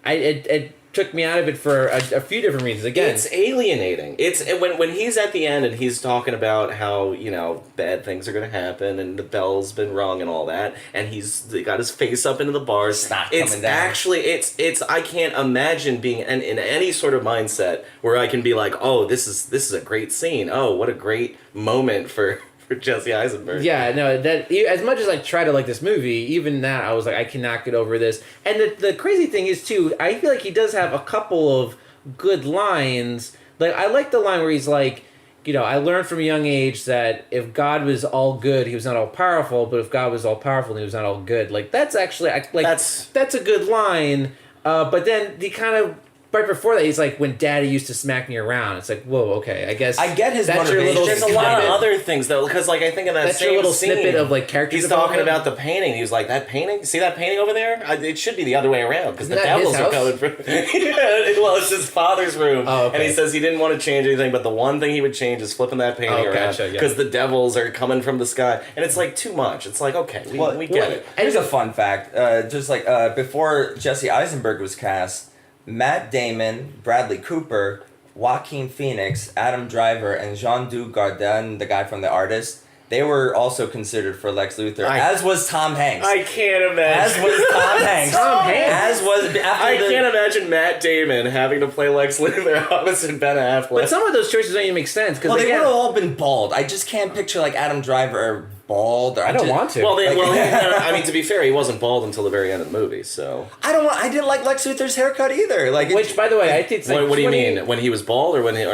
it took me out of it for a few different reasons. Again, it's alienating. It's when he's at the end and he's talking about how, you know, bad things are going to happen and the bell's been rung and all that, and he's got his face up into the bars. It's actually it's I can't imagine being in any sort of mindset where I can be like, oh, this is a great scene. Oh, what a great moment for Jesse Eisenberg. Yeah, no, that as much as I try to like this movie, even that I was like, I cannot get over this. And the crazy thing is too, I feel like he does have a couple of good lines. Like I like the line where he's like, you know, I learned from a young age that if God was all good, he was not all powerful. But if God was all powerful, he was not all good. Like that's actually that's a good line. But then the kind of right before that, he's like, when Daddy used to smack me around. It's like, whoa, okay, I guess I get his that's your motivation. little There's a lot of other things though, because like I think in that that's same your little scene, snippet of like character. he's talking about the painting. He was like, that painting. See that painting over there? It should be the other way around because the Isn't that devils his are coming from. Well, it's his father's room, okay. And he says he didn't want to change anything, but the one thing he would change is flipping that painting around because the devils are coming from the sky, and it's like too much. It's like, okay, we get it. Here's a fun fact. Just like before Jesse Eisenberg was cast, Matt Damon, Bradley Cooper, Joaquin Phoenix, Adam Driver, and Jean Dujardin, the guy from The Artist, they were also considered for Lex Luthor, as was Tom Hanks. I can't imagine. As was Tom Hanks. Tom Hanks. As was... I can't imagine Matt Damon having to play Lex Luthor opposite Ben Affleck. But some of those choices don't even make sense. Well, they would have all been bald. I just can't picture like Adam Driver bald. I don't want to. Well, I mean, to be fair, he wasn't bald until the very end of the movie, so... I didn't like Lex Luthor's haircut either. Like, which, by the way, I think... What do you mean? When he was bald, or when he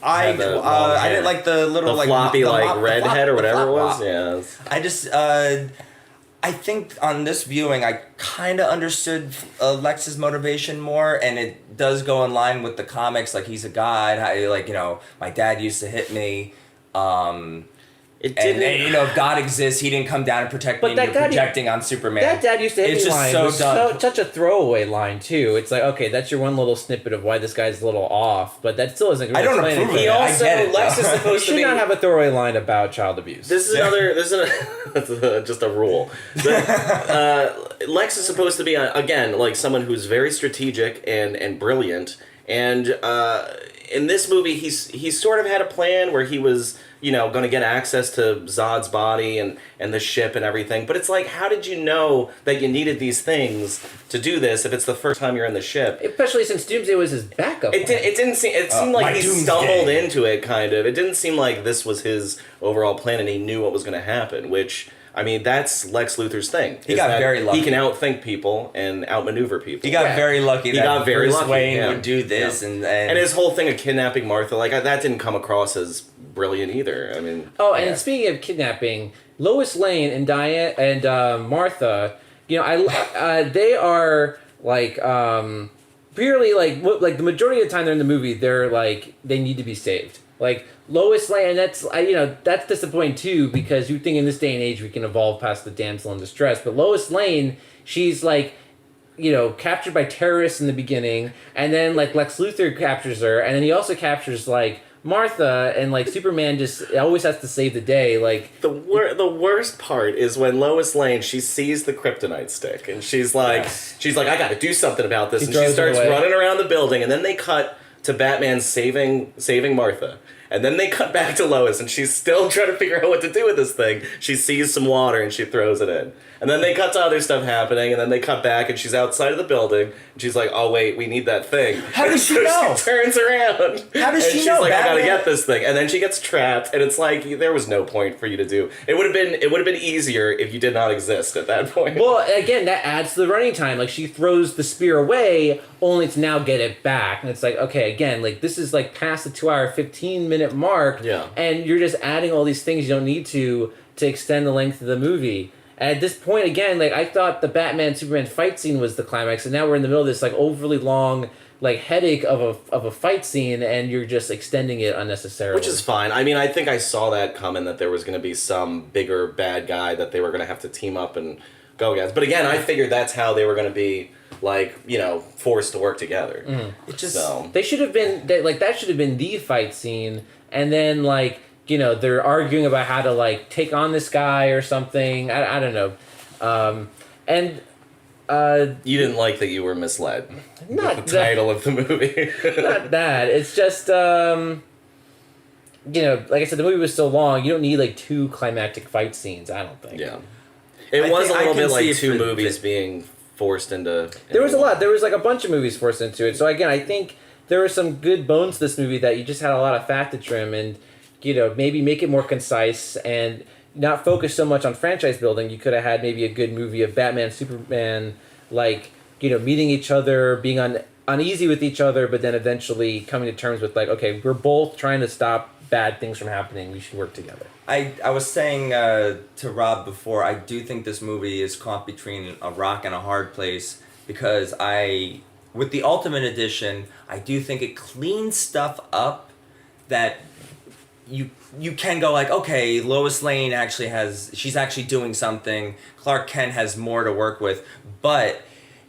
I didn't like the little the floppy red head or whatever it was. Flop. Yeah. I just I think on this viewing I kind of understood Lex's motivation more, and it does go in line with the comics. Like he's a god. Like, you know, my dad used to hit me. It And, didn't. you know, if God exists, he didn't come down and protect me, But and that you're God- projecting on Superman. That dad used to hit It's me just line so was dumb. such a throwaway line too. It's like, okay, that's your one little snippet of why this guy's a little off, but that still isn't. I don't explain approve of anything. it. I Also, get it, Lex is though. You supposed to should be. not have a throwaway line about child abuse. This is another. This is just a rule. Lex is supposed to be again like someone who's very strategic and brilliant. And in this movie, he sort of had a plan where he was going to get access to Zod's body and the ship and everything. But it's like, how did you know that you needed these things to do this if it's the first time you're in the ship? Especially since Doomsday was his backup. It didn't seem. It seemed like my he Doomsday. stumbled into it, kind of. It didn't seem like this was his overall plan, and he knew what was going to happen. Which, I mean, that's Lex Luthor's thing. He is got that very lucky. He can outthink people and outmaneuver people. He got very lucky He that got very Bruce lucky, Wayne yeah. would do this, Yeah. and his whole thing of kidnapping Martha, like that didn't come across as brilliant either. I mean, Oh, and speaking of kidnapping, Lois Lane and Diane and Martha, they are like purely like the majority of the time they're in the movie, they're like they need to be saved. Like Lois Lane, and that's disappointing too, because you think in this day and age we can evolve past the damsel in distress, but Lois Lane, she's like, captured by terrorists in the beginning, and then like Lex Luthor captures her, and then he also captures like Martha, and like Superman just always has to save the day. Like the worst part is when Lois Lane, she sees the kryptonite stick and she's like, I got to do something about this, and she throws it starts away. running around the building, and then they cut to Batman saving Martha. And then they cut back to Lois, and she's still trying to figure out what to do with this thing. She sees some water, and she throws it in. And then they cut to other stuff happening, and then they cut back, and she's outside of the building, and she's like, oh, wait, we need that thing. How does she know? She turns around. How does and she she's know? like, I gotta Batman- get this thing. And then she gets trapped, and it's like, there was no point for you to do. It would have been easier if you did not exist at that point. Well, again, that adds to the running time. Like, she throws the spear away, only to now get it back. And it's like, okay, again, like, this is, like, past the 2-hour, 15-minute mark. Yeah. And you're just adding all these things you don't need to extend the length of the movie. And at this point, again, like, I thought the Batman-Superman fight scene was the climax, and now we're in the middle of this, like, overly long, like, headache of a fight scene, and you're just extending it unnecessarily. Which is fine. I mean, I think I saw that coming, that there was going to be some bigger bad guy that they were going to have to team up and go against. But again, I figured that's how they were going to be, like, forced to work together. it just They should have been, that should have been the fight scene, and then, like, they're arguing about how to, like, take on this guy or something. I don't know. You didn't like that you were misled Not with the title of the movie. Not that. It's just, like I said, the movie was so long, you don't need, like, 2 climactic fight scenes, I don't think. Yeah. It I was think a I little can bit see like it 2 for movies the- being forced into... There was a lot. There was, like, a bunch of movies forced into it. So, again, I think there were some good bones to this movie that you just had a lot of fat to trim, and, maybe make it more concise and not focus so much on franchise building. You could have had maybe a good movie of Batman, Superman, like, meeting each other, being uneasy with each other, but then eventually coming to terms with, like, okay, we're both trying to stop bad things from happening. We should work together. I was saying to Rob before, I do think this movie is caught between a rock and a hard place, because with the Ultimate Edition, I do think it cleans stuff up that you can go like, okay, Lois Lane she's actually doing something, Clark Kent has more to work with, but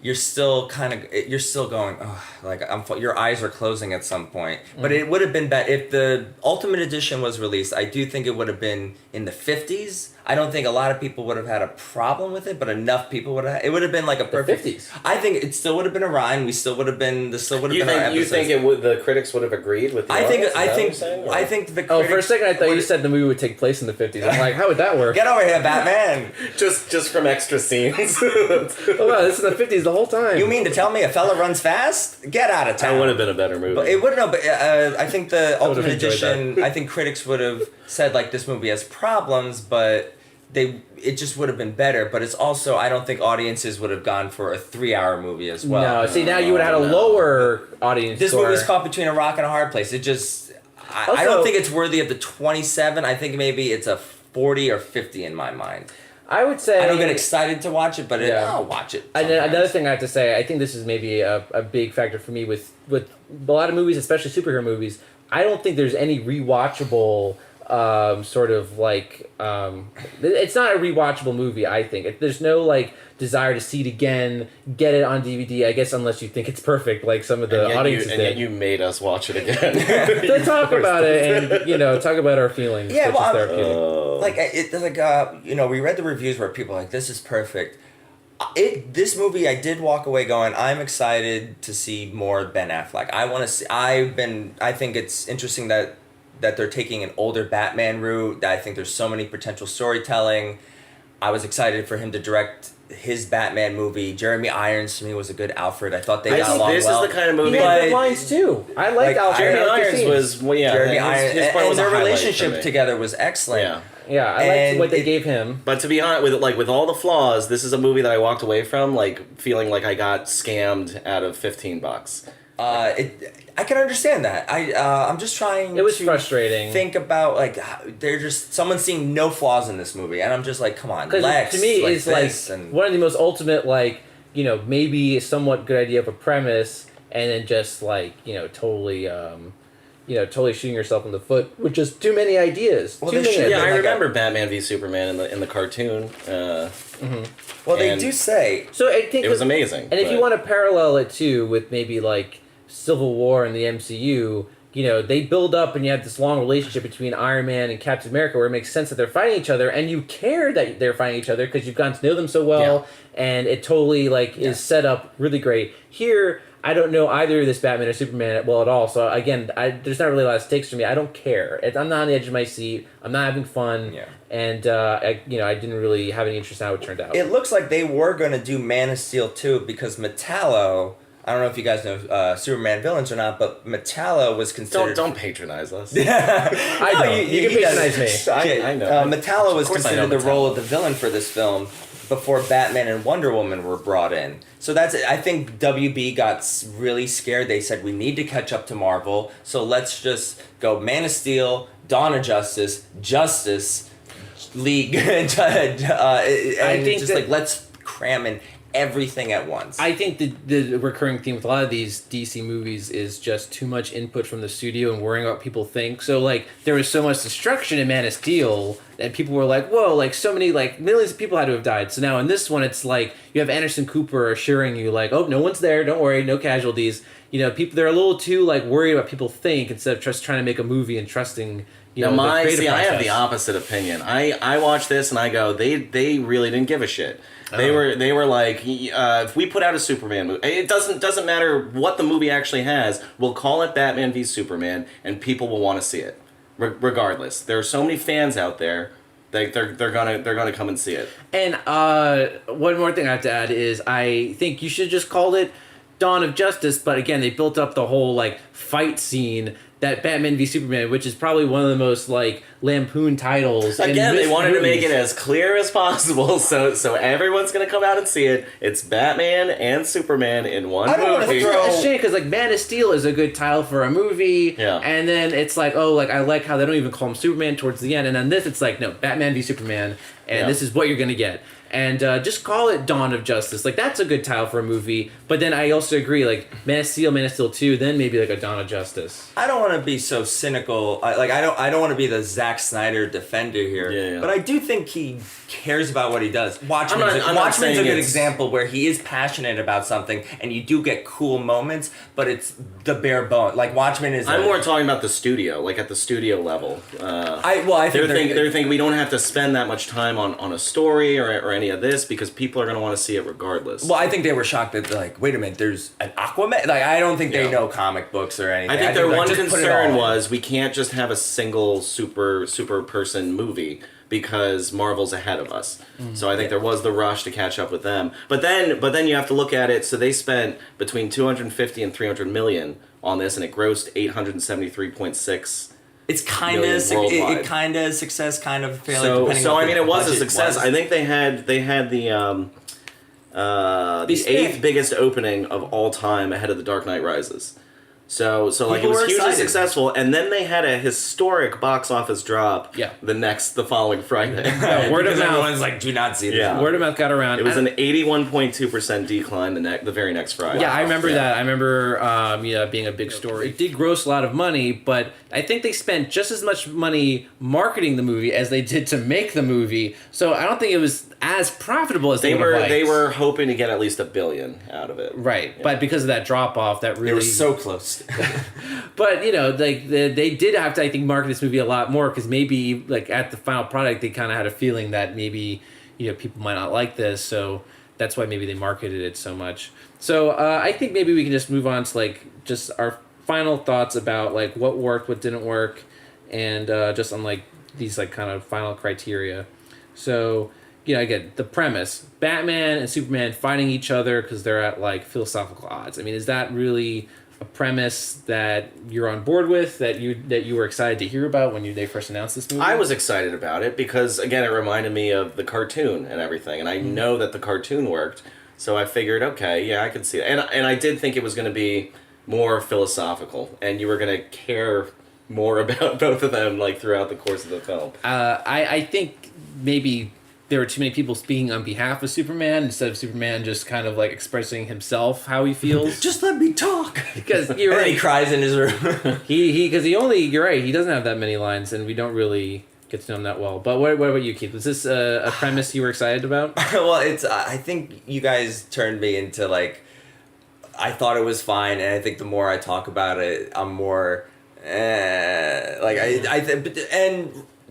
you're still going, oh, like your eyes are closing at some point. But it would have been better if the Ultimate Edition was released. I do think it would have been in the 50s. I don't think a lot of people would have had a problem with it, but enough people would have. It would have been like a perfect. 50s. I think it still would have been a rhyme. This still would have been. Our You episodes. think the critics would have agreed with the I audience? Is that what you're think saying, or- I think the. Oh, for a critics second I thought you would- said the movie would take place in the 50s. I'm like, how would that work? Get over here, Batman! Just from extra scenes. Oh, wow, this is in the 50s the whole time. You mean to tell me a fella runs fast? Get out of town! That would have been a better movie. But it would no, but I think the would've Ultimate enjoyed Edition. I think critics would have said like this movie has problems, but it just would have been better. But it's also, I don't think audiences would have gone for a 3-hour movie as well. No, see, now you would have had a lower audience This score. movie's caught between a rock and a hard place. It just, I Also- don't think it's worthy of the 27. I think maybe it's a 40 or 50 in my mind. I would say... I don't get excited to watch it, but I'll watch it. And then sometimes. another thing I have to say, I think this is maybe a big factor for me with a lot of movies, especially superhero movies. I don't think there's any rewatchable sort of like it's not a rewatchable movie. I think there's no like desire to see it again, get it on DVD. I guess unless you think it's perfect, like some of the audiences did. And yet you made us watch it again. To talk about it and talk about our feelings. Yeah, which is therapeutic. We read the reviews where people are like, this is perfect. This movie, I did walk away going, I'm excited to see more Ben Affleck. I want to see. I think it's interesting that they're taking an older Batman route. I think there's so many potential storytelling. I was excited for him to direct his Batman movie. Jeremy Irons to me was a good Alfred. I thought they got along well. This is the kind of movie. He had good lines too. I liked Alfred. Jeremy Irons was Jeremy Irons, his part was and a their highlight relationship for me. together was excellent. Yeah, I liked what they gave him. But to be honest, with all the flaws, this is a movie that I walked away from feeling like I got scammed out of $15. I can understand that. I'm just trying. It was to frustrating. Think about they're just someone seeing no flaws in this movie, and I'm just like, come on, Lex. To me, it's one of the most ultimate maybe somewhat good idea of a premise, and then just totally shooting yourself in the foot with just too many ideas. Well, I remember Batman v Superman in the cartoon. Well, they do say so. I think it was amazing. And if you want to parallel it too with maybe Civil War and the MCU, they build up and you have this long relationship between Iron Man and Captain America where it makes sense that they're fighting each other and you care that they're fighting each other because you've gotten to know them so well and it totally is set up really great. Here, I don't know either of this Batman or Superman well at all, so again, there's not really a lot of stakes for me. I don't care. I'm not on the edge of my seat. I'm not having fun, and I didn't really have any interest in how it turned out. It looks like they were going to do Man of Steel 2 because Metallo. I don't know if you guys know Superman villains or not, but Metallo was considered. Don't patronize us. I know. You can patronize me. I know. Metallo was considered the role of the villain for this film before Batman and Wonder Woman were brought in. So I think WB got really scared. They said, we need to catch up to Marvel, so let's just go Man of Steel, Dawn of Justice, League, let's cram in everything at once. I think the recurring theme with a lot of these DC movies is just too much input from the studio and worrying about what people think. So there was so much destruction in Man of Steel and people were like, whoa, so many millions of people had to have died. So now in this one it's you have Anderson Cooper assuring you oh, no one's there, don't worry, no casualties. People, they're a little too worried about what people think instead of just trying to make a movie and trusting the creative process. I have the opposite opinion. I watch this and I go, they really didn't give a shit. They were like, if we put out a Superman movie, it doesn't matter what the movie actually has. We'll call it Batman v Superman, and people will want to see it, regardless. There are so many fans out there. They're gonna come and see it. And one more thing I have to add is I think you should just call it Dawn of Justice. But again, they built up the whole fight scene. That Batman v Superman, which is probably one of the most lampoon titles. Again, they wanted to make it as clear as possible, so everyone's gonna come out and see it. It's Batman and Superman in one movie. It's a shame because Man of Steel is a good title for a movie, and then it's I like how they don't even call him Superman towards the end, and then this it's no, Batman v Superman, and this is what you're gonna get. And just call it Dawn of Justice. That's a good title for a movie. But then I also agree, Man of Steel 2, then maybe a Dawn of Justice. I don't want to be so cynical. I don't want to be the Zack Snyder defender here. Yeah. But I do think he cares about what he does. Watchmen's a good example where he is passionate about something, and you do get cool moments, but it's the bare bone. Watchmen is. I'm more talking about the studio, at the studio level. I think they're thinking we don't have to spend that much time on a story or any of this because people are going to want to see it regardless. Well, I think they were shocked that wait a minute, there's an Aquaman. I don't think they know comic books or anything. I think their one concern was we can't just have a single super person movie because Marvel's ahead of us. So I think there was the rush to catch up with them. But then you have to look at it. So they spent between 250 and 300 million on this, and it grossed 873.6. It's kind of success, kind of failure. So I mean, it was a success. I think they had the eighth biggest opening of all time ahead of The Dark Knight Rises. So like it People was were hugely excited. successful, and then they had a historic box office drop. Yeah. The following Friday. Word of Because mouth. everyone's like, do not see this. Yeah. Word of mouth got around. It was And- an 81.2% decline the very next Friday. Yeah, I remember that. I remember being a big story. It did gross a lot of money, but I think they spent just as much money marketing the movie as they did to make the movie. So I don't think it was as profitable as they were. They were hoping to get at least $1 billion out of it. Right, but because of that drop off, that really They were so close. But like they did have to, I think, market this movie a lot more because maybe like at the final product they kind of had a feeling that maybe people might not like this, so that's why maybe they marketed it so much. So I think maybe we can just move on to like just our final thoughts about like what worked, what didn't work, and just on like these like kind of final criteria. So again, the premise: Batman and Superman fighting each other because they're at like philosophical odds. I mean, is that really a premise that you're on board with, that you were excited to hear about when they first announced this movie? I was excited about it because, again, it reminded me of the cartoon and everything, and I know that the cartoon worked, so I figured, okay, yeah, I could see it. And I did think it was going to be more philosophical, and you were going to care more about both of them like throughout the course of the film. I think maybe there were too many people speaking on behalf of Superman instead of Superman just kind of like expressing himself how he feels. Just let me talk. Because you're And then he right. cries in his room. You're right. He doesn't have that many lines, and we don't really get to know him that well. But what about you, Keith? Was this a premise you were excited about? Well, I think you guys turned me into like, I thought it was fine, and I think the more I talk about it, I'm more, and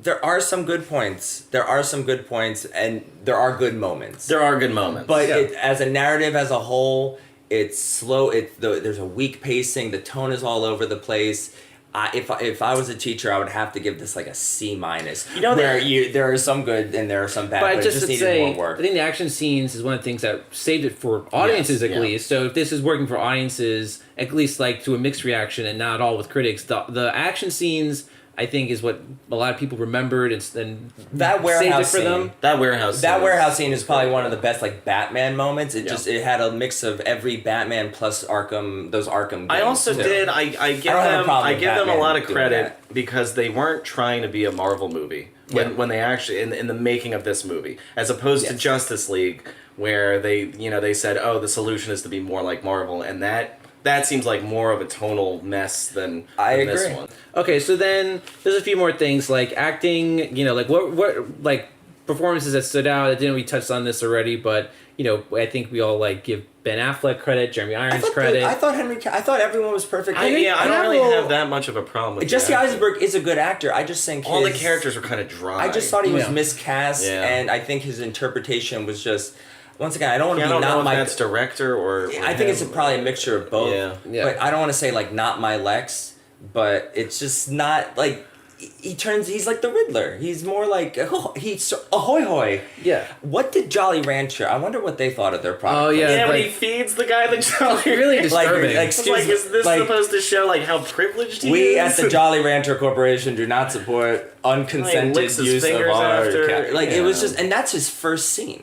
there are some good points. And there are good moments. There are good moments. But as a narrative as a whole, it's slow. There's a weak pacing. The tone is all over the place. If I was a teacher, I would have to give this like a C-. There are some good and there are some bad, but it just needed more work. I think the action scenes is one of the things that saved it for audiences at least. So if this is working for audiences, at least like to a mixed reaction and not all with critics, the action scenes, I think, is what a lot of people remembered and that warehouse saved it for scene, them. That warehouse scene is probably one of the best like Batman moments. It had a mix of every Batman plus Arkham. Those Arkham games I also too. did. I give them a lot of doing credit that. because they weren't trying to be a Marvel movie when they actually in the making of this movie, as opposed to Justice League, where they said, oh, the solution is to be more like Marvel, and that seems like more of a tonal mess than this one. Okay, so then there's a few more things like acting. Like what like performances that stood out. I didn't we touched on this already, but I think we all like give Ben Affleck credit, Jeremy Irons credit. I thought everyone was perfect. I don't really have that much of a problem with Jesse the acting. Eisenberg is a good actor. I just think all the characters were kind of dry. I just thought he was miscast, Yeah. and I think his interpretation was just. Once again, I don't want to I be don't know not if my. that's director or I think it's probably a mixture of both. Yeah. But I don't want to say like not my Lex, but it's just not like he's like the Riddler. He's more like he's ahoy hoy. Yeah. What did Jolly Rancher? I wonder what they thought of their product. Oh, yeah. Yeah, when like- he feeds the guy the Jolly Really disturbing. It's like, is this supposed to show like how privileged he We is? at the Jolly Rancher Corporation do not support unconsented licks his use of fingers our after, cat. Like it was yeah. just, and that's his first scene.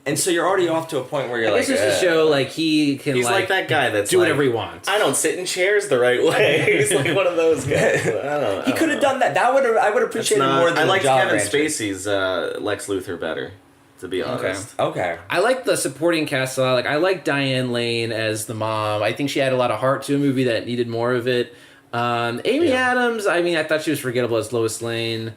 And so you're already off to a point where you're I like, guess just to show like he can He's like that guy that's do like, whatever he wants. I don't sit in chairs the right way. He's like one of those guys. he could have done that. I would appreciate it more than I liked Jolly Kevin Rancher. Spacey's Lex Luthor better, to be honest. Okay. I like the supporting cast a lot. Like I like Diane Lane as the mom. I think she had a lot of heart to a movie that needed more of it. Amy Adams. I mean, I thought she was forgettable as Lois Lane.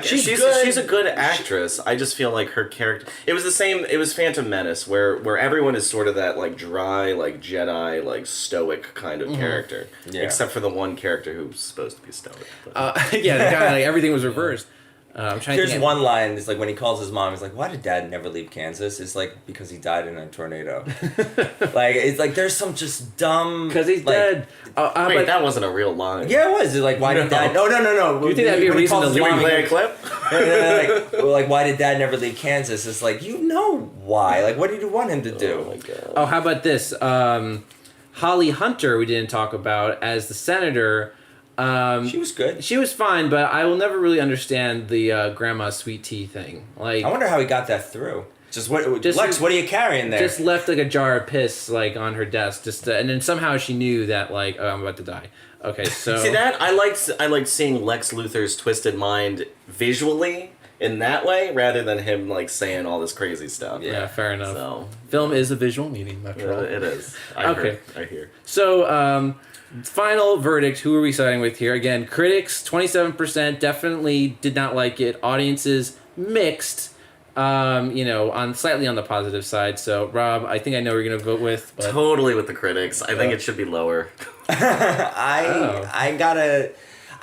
She's good. She's a good actress. I just feel like her character. It was the same. It was Phantom Menace, where everyone is sort of that like dry, like Jedi, like stoic kind of character, except for the one character who's supposed to be stoic. Yeah, the guy like everything was reversed. I'm trying There's to think. one line. It's like when he calls his mom. He's like, "Why did Dad never leave Kansas?" It's like because he died in a tornado. Like it's like there's some just dumb. Because he's like, dead. Wait, But that wasn't a real line. Yeah, it was. It's like why did Dad? No. Do you think that'd be a When he reason calls to his leave? mom, Play a clip. like why did Dad never leave Kansas? It's like you know why. Like what did you want him to do? Oh my god. Oh, how about this? Holly Hunter, we didn't talk about as the senator. She was good. She was fine, but I will never really understand the grandma sweet tea thing. Like, I wonder how he got that through. Lex, what are you carrying there? Just left like a jar of piss like on her desk, and then somehow she knew that like, oh, I'm about to die. Okay, so see that I liked seeing Lex Luthor's twisted mind visually in that way rather than him like saying all this crazy stuff. Yeah, fair enough. So film is a visual medium, after all. it is. I hear. So, final verdict. Who are we siding with here? Again, critics 27% definitely did not like it. Audiences mixed. On slightly on the positive side. So, Rob, I think I know who you're gonna vote with. But... Totally with the critics. I think it should be lower. I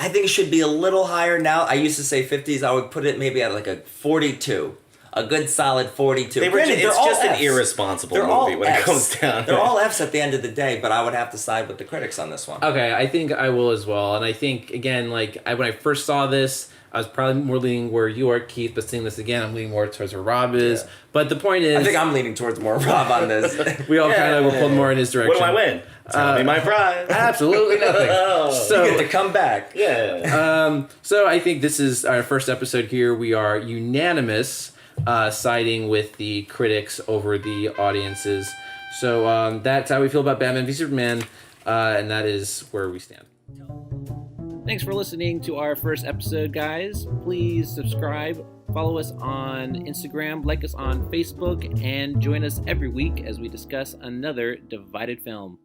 think it should be a little higher now. I used to say 50s. I would put it maybe at like a 42. A good solid 42. It's just an irresponsible movie when it comes down. They're all Fs at the end of the day, but I would have to side with the critics on this one. Okay, I think I will as well. And I think, again, when I first saw this, I was probably more leaning where you are, Keith, but seeing this again, I'm leaning more towards where Rob is. Yeah. But the point is... I think I'm leaning towards more Rob on this. We all kind of were pulled more in his direction. What do I win? Tell me my prize. Absolutely nothing. So you get to come back. Yeah. So I think this is our first episode here. We are unanimous, siding with the critics over the audiences. So that's how we feel about Batman v Superman, and that is where we stand. Thanks for listening to our first episode, guys. Please subscribe, follow us on Instagram, like us on Facebook, and join us every week as we discuss another divided film.